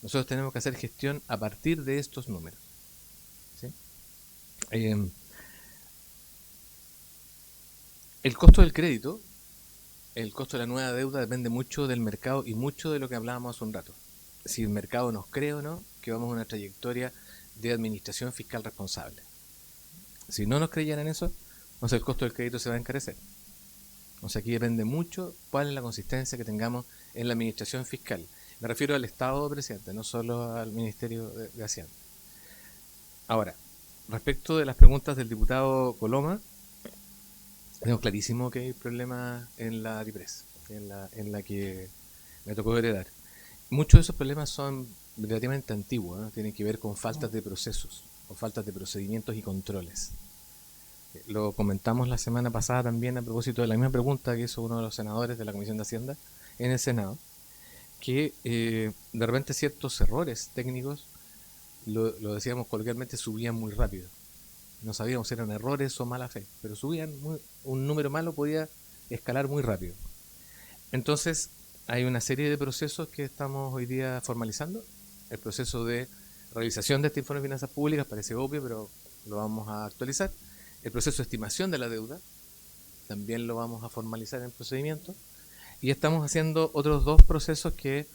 Nosotros tenemos que hacer gestión a partir de estos números. ¿Sí? El costo del crédito, el costo de la nueva deuda depende mucho del mercado y mucho de lo que hablábamos hace un rato. Si el mercado nos cree o no que vamos a una trayectoria de administración fiscal responsable. Si no nos creyeran eso, entonces el costo del crédito se va a encarecer. O sea, aquí depende mucho cuál es la consistencia que tengamos en la administración fiscal. Me refiero al Estado, presidente, no solo al Ministerio de Hacienda. Ahora, respecto de las preguntas del diputado Coloma, tengo clarísimo que hay problemas en la DIPRES, en la que me tocó heredar. Muchos de esos problemas son relativamente antiguos, ¿no? Tienen que ver con faltas de procesos, o faltas de procedimientos y controles. Lo comentamos la semana pasada también a propósito de la misma pregunta que hizo uno de los senadores de la Comisión de Hacienda en el Senado, que de repente ciertos errores técnicos, lo decíamos coloquialmente, subían muy rápido. No sabíamos si eran errores o mala fe, pero subían un número malo podía escalar muy rápido. Entonces, hay una serie de procesos que estamos hoy día formalizando. El proceso de realización de este informe de finanzas públicas parece obvio, pero lo vamos a actualizar. El proceso de estimación de la deuda también lo vamos a formalizar en procedimiento. Y estamos haciendo otros dos procesos que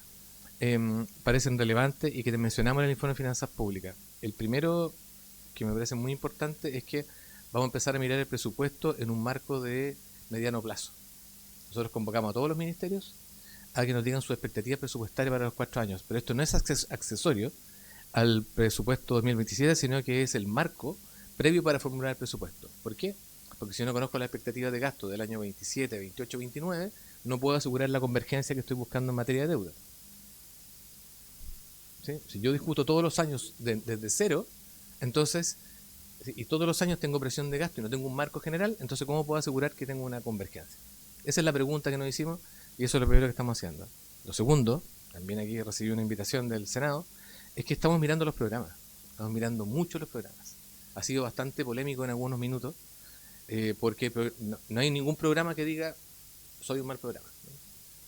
parecen relevantes y que te mencionamos en el informe de finanzas públicas. El primero, que me parece muy importante, es que vamos a empezar a mirar el presupuesto en un marco de mediano plazo. Nosotros convocamos a todos los ministerios a que nos digan su expectativa presupuestaria para los 4 años, pero esto no es accesorio al presupuesto 2027, sino que es el marco previo para formular el presupuesto. ¿Por qué? Porque si yo no conozco la expectativa de gasto del año 27, 28, 29, no puedo asegurar la convergencia que estoy buscando en materia de deuda. ¿Sí? Si yo discuto todos los años desde cero, entonces, y todos los años tengo presión de gasto y no tengo un marco general, entonces ¿cómo puedo asegurar que tengo una convergencia? Esa es la pregunta que nos hicimos y eso es lo primero que estamos haciendo. Lo segundo, también aquí recibí una invitación del Senado, es que estamos mirando los programas. Estamos mirando mucho los programas. Ha sido bastante polémico en algunos minutos, porque no hay ningún programa que diga soy un mal programa, ¿no?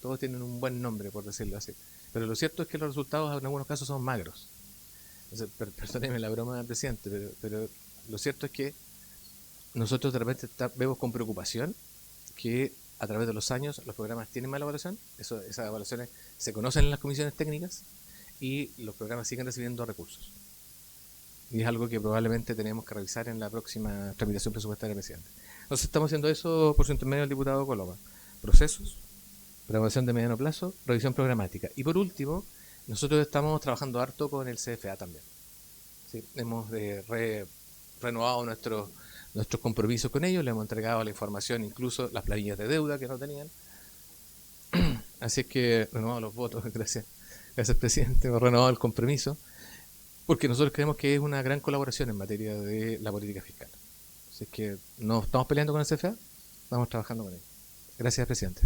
Todos tienen un buen nombre, por decirlo así. Pero lo cierto es que los resultados en algunos casos son magros. Entonces, perdóneme la broma del presidente, pero lo cierto es que nosotros de repente vemos con preocupación que a través de los años los programas tienen mala evaluación, esas evaluaciones se conocen en las comisiones técnicas y los programas siguen recibiendo recursos. Y es algo que probablemente tenemos que revisar en la próxima tramitación presupuestaria del presidente. Entonces estamos haciendo eso por su intermedio del diputado Coloma. Procesos, programación de mediano plazo, revisión programática. Y por último, nosotros estamos trabajando harto con el CFA también. ¿Sí? Hemos renovado nuestros compromisos con ellos, le hemos entregado la información, incluso las planillas de deuda que no tenían. Así es que renovado los votos, gracias presidente, hemos renovado el compromiso, porque nosotros creemos que es una gran colaboración en materia de la política fiscal. Así es que no estamos peleando con el CFA, estamos trabajando con ellos. Gracias, presidente.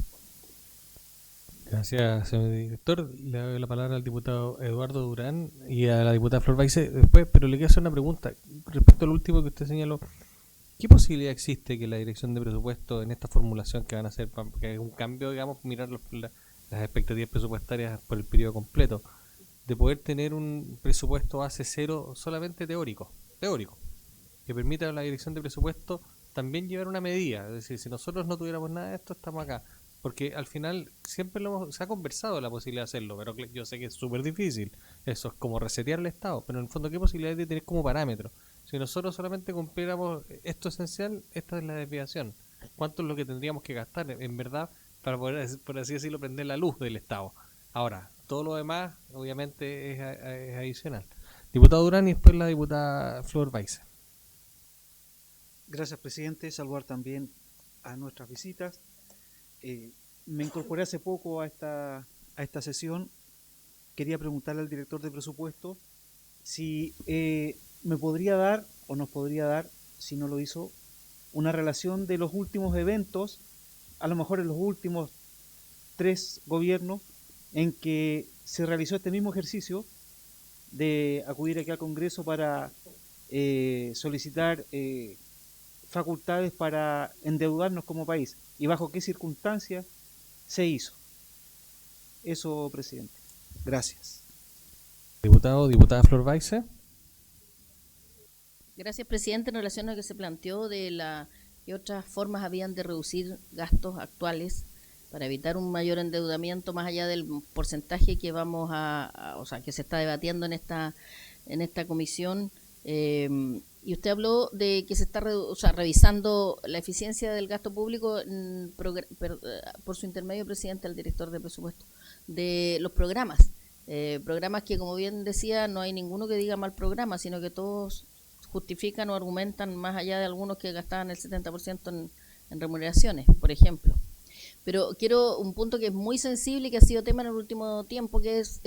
Gracias, señor director. Le doy la palabra al diputado Eduardo Durán y a la diputada Flor Baice después, pero le quiero hacer una pregunta respecto al último que usted señaló. ¿Qué posibilidad existe que la dirección de presupuesto en esta formulación que van a hacer, que es un cambio, digamos, mirar las expectativas presupuestarias por el periodo completo, de poder tener un presupuesto base cero solamente teórico, que permita a la dirección de presupuesto también llevar una medida. Es decir, si nosotros no tuviéramos nada de esto, estamos acá. Porque al final siempre se ha conversado la posibilidad de hacerlo, pero yo sé que es súper difícil. Eso es como resetear el Estado, pero en el fondo, ¿qué posibilidad de tener como parámetro? Si nosotros solamente cumpliéramos esto esencial, esta es la desviación. ¿Cuánto es lo que tendríamos que gastar en verdad para poder, por así decirlo, prender la luz del Estado? Ahora, todo lo demás, obviamente, es adicional. Diputado Durán y después la diputada Flor Baiza.
Gracias, presidente. Saludar también a nuestras visitas. Me incorporé hace poco a esta sesión. Quería preguntarle al director de presupuesto si me podría dar, o nos podría dar, si no lo hizo, una relación de los últimos eventos, a lo mejor en los últimos 3 gobiernos, en que se realizó este mismo ejercicio de acudir aquí al Congreso para solicitar facultades para endeudarnos como país y bajo qué circunstancias se hizo. Eso, presidente. Gracias.
Diputada Flor Baiza.
Gracias, presidente. En relación a lo que se planteó de qué otras formas habían de reducir gastos actuales para evitar un mayor endeudamiento más allá del porcentaje que vamos o sea, que se está debatiendo en esta comisión. Y usted habló de que se está revisando la eficiencia del gasto público por su intermedio, presidente, al director de presupuesto, de los programas. Programas que, como bien decía, no hay ninguno que diga mal programa, sino que todos justifican o argumentan más allá de algunos que gastaban el 70% en remuneraciones, por ejemplo. Pero quiero un punto que es muy sensible y que ha sido tema en el último tiempo, que es,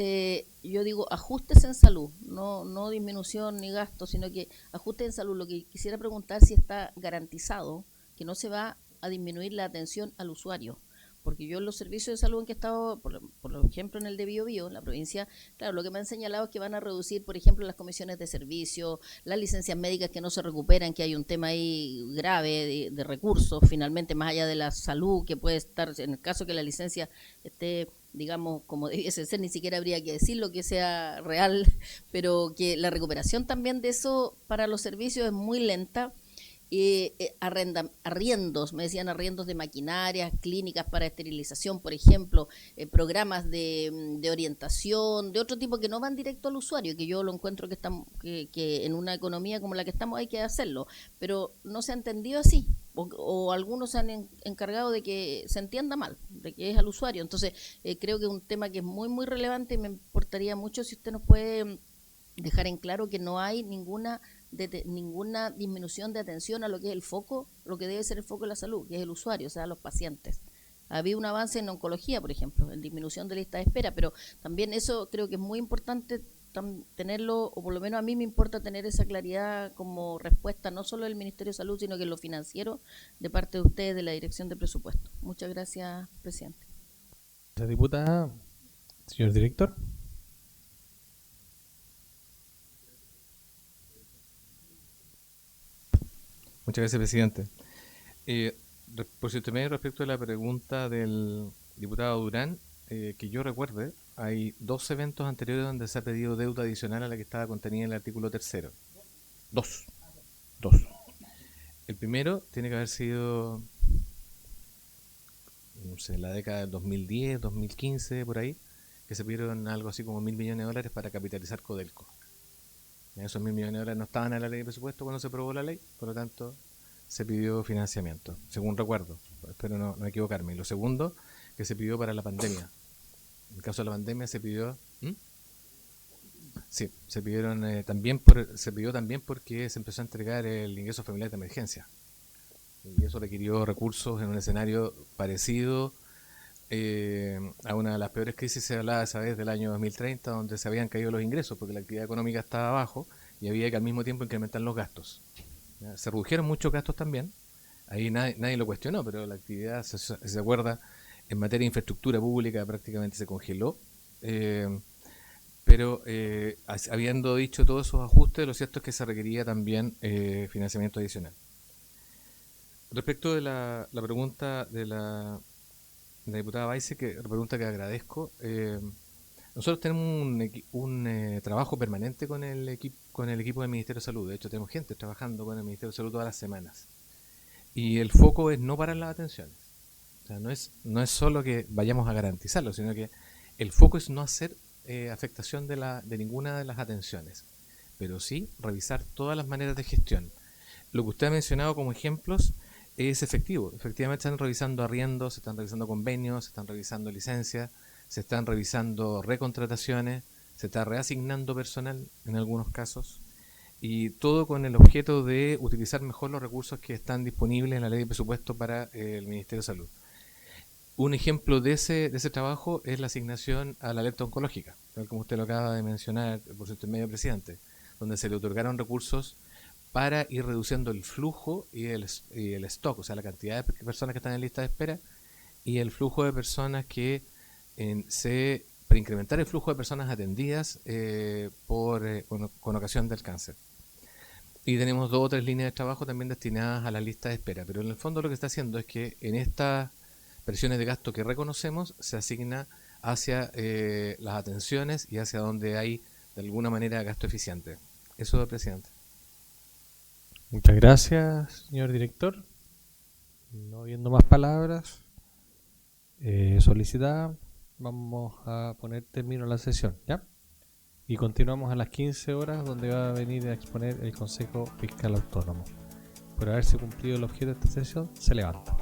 yo digo, ajustes en salud, no disminución ni gasto, sino que ajustes en salud. Lo que quisiera preguntar si está garantizado que no se va a disminuir la atención al usuario. Porque yo en los servicios de salud en que he estado, por ejemplo en el de Biobío, en la provincia, claro, lo que me han señalado es que van a reducir, por ejemplo, las comisiones de servicio, las licencias médicas que no se recuperan, que hay un tema ahí grave de recursos, finalmente, más allá de la salud, que puede estar, en el caso que la licencia esté, digamos, como debiese ser, ni siquiera habría que decirlo que sea real, pero que la recuperación también de eso para los servicios es muy lenta. Arriendos, me decían arriendos de maquinarias, clínicas para esterilización, por ejemplo, programas de orientación, de otro tipo que no van directo al usuario, que yo lo encuentro que en una economía como la que estamos hay que hacerlo, pero no se ha entendido así, o algunos se han encargado de que se entienda mal, de que es al usuario. Entonces, creo que es un tema que es muy, muy relevante y me importaría mucho si usted nos puede dejar en claro que no hay ninguna disminución de atención a lo que es el foco, lo que debe ser el foco de la salud, que es el usuario, o sea, los pacientes. Había un avance en oncología, por ejemplo, en disminución de lista de espera, pero también eso creo que es muy importante tenerlo, o por lo menos a mí me importa tener esa claridad como respuesta, no solo del Ministerio de Salud, sino que en lo financiero, de parte de ustedes, de la Dirección de Presupuesto. Muchas gracias, presidente.
La diputada, señor director.
Muchas gracias, presidente. Por cierto, respecto a la pregunta del diputado Durán, que yo recuerde, hay 2 eventos anteriores donde se ha pedido deuda adicional a la que estaba contenida en el artículo 3º. 2. El primero tiene que haber sido, no sé, la década del 2010, 2015, por ahí, que se pidieron algo así como $1.000 millones para capitalizar Codelco. Esos $1.000 millones no estaban en la ley de presupuesto cuando se aprobó la ley, por lo tanto se pidió financiamiento, según recuerdo, espero no equivocarme. Y lo segundo, que se pidió para la pandemia. En el caso de la pandemia se pidió... Sí, se pidió también porque se empezó a entregar el ingreso familiar de emergencia. Y eso requirió recursos en un escenario parecido a una de las peores crisis. Se hablaba esa vez del año 2030, donde se habían caído los ingresos porque la actividad económica estaba abajo y había que al mismo tiempo incrementar los gastos. ¿Ya? Se redujeron muchos gastos también, ahí nadie lo cuestionó, pero la actividad, se acuerda, en materia de infraestructura pública prácticamente se congeló. Pero habiendo dicho todos esos ajustes, lo cierto es que se requería también financiamiento adicional. Respecto de la pregunta de la diputada Baize, que pregunta que agradezco, Nosotros tenemos un trabajo permanente con el equipo del Ministerio de Salud. De hecho, tenemos gente trabajando con el Ministerio de Salud todas las semanas. Y el foco es no parar las atenciones. O sea, no es solo que vayamos a garantizarlo, sino que el foco es no hacer afectación de ninguna de las atenciones, pero sí revisar todas las maneras de gestión. Lo que usted ha mencionado como ejemplos es efectivo. Efectivamente, se están revisando arriendos, se están revisando convenios, se están revisando licencias, se están revisando recontrataciones, se está reasignando personal en algunos casos, y todo con el objeto de utilizar mejor los recursos que están disponibles en la ley de presupuesto para el Ministerio de Salud. Un ejemplo de ese trabajo es la asignación a la alerta oncológica, tal como usted lo acaba de mencionar por su intermedio, presidente, donde se le otorgaron recursos para ir reduciendo el flujo y el stock, o sea, la cantidad de personas que están en lista de espera y el flujo de personas que para incrementar el flujo de personas atendidas con ocasión del cáncer. Y tenemos 2 o 3 líneas de trabajo también destinadas a la lista de espera, pero en el fondo lo que está haciendo es que en estas presiones de gasto que reconocemos se asigna hacia las atenciones y hacia donde hay de alguna manera gasto eficiente. Eso, presidente.
Muchas gracias, señor director. No viendo más palabras solicitadas, vamos a poner término a la sesión, ¿ya? Y continuamos a las 15 horas, donde va a venir a exponer el Consejo Fiscal Autónomo. Por haberse cumplido el objeto de esta sesión, se levanta.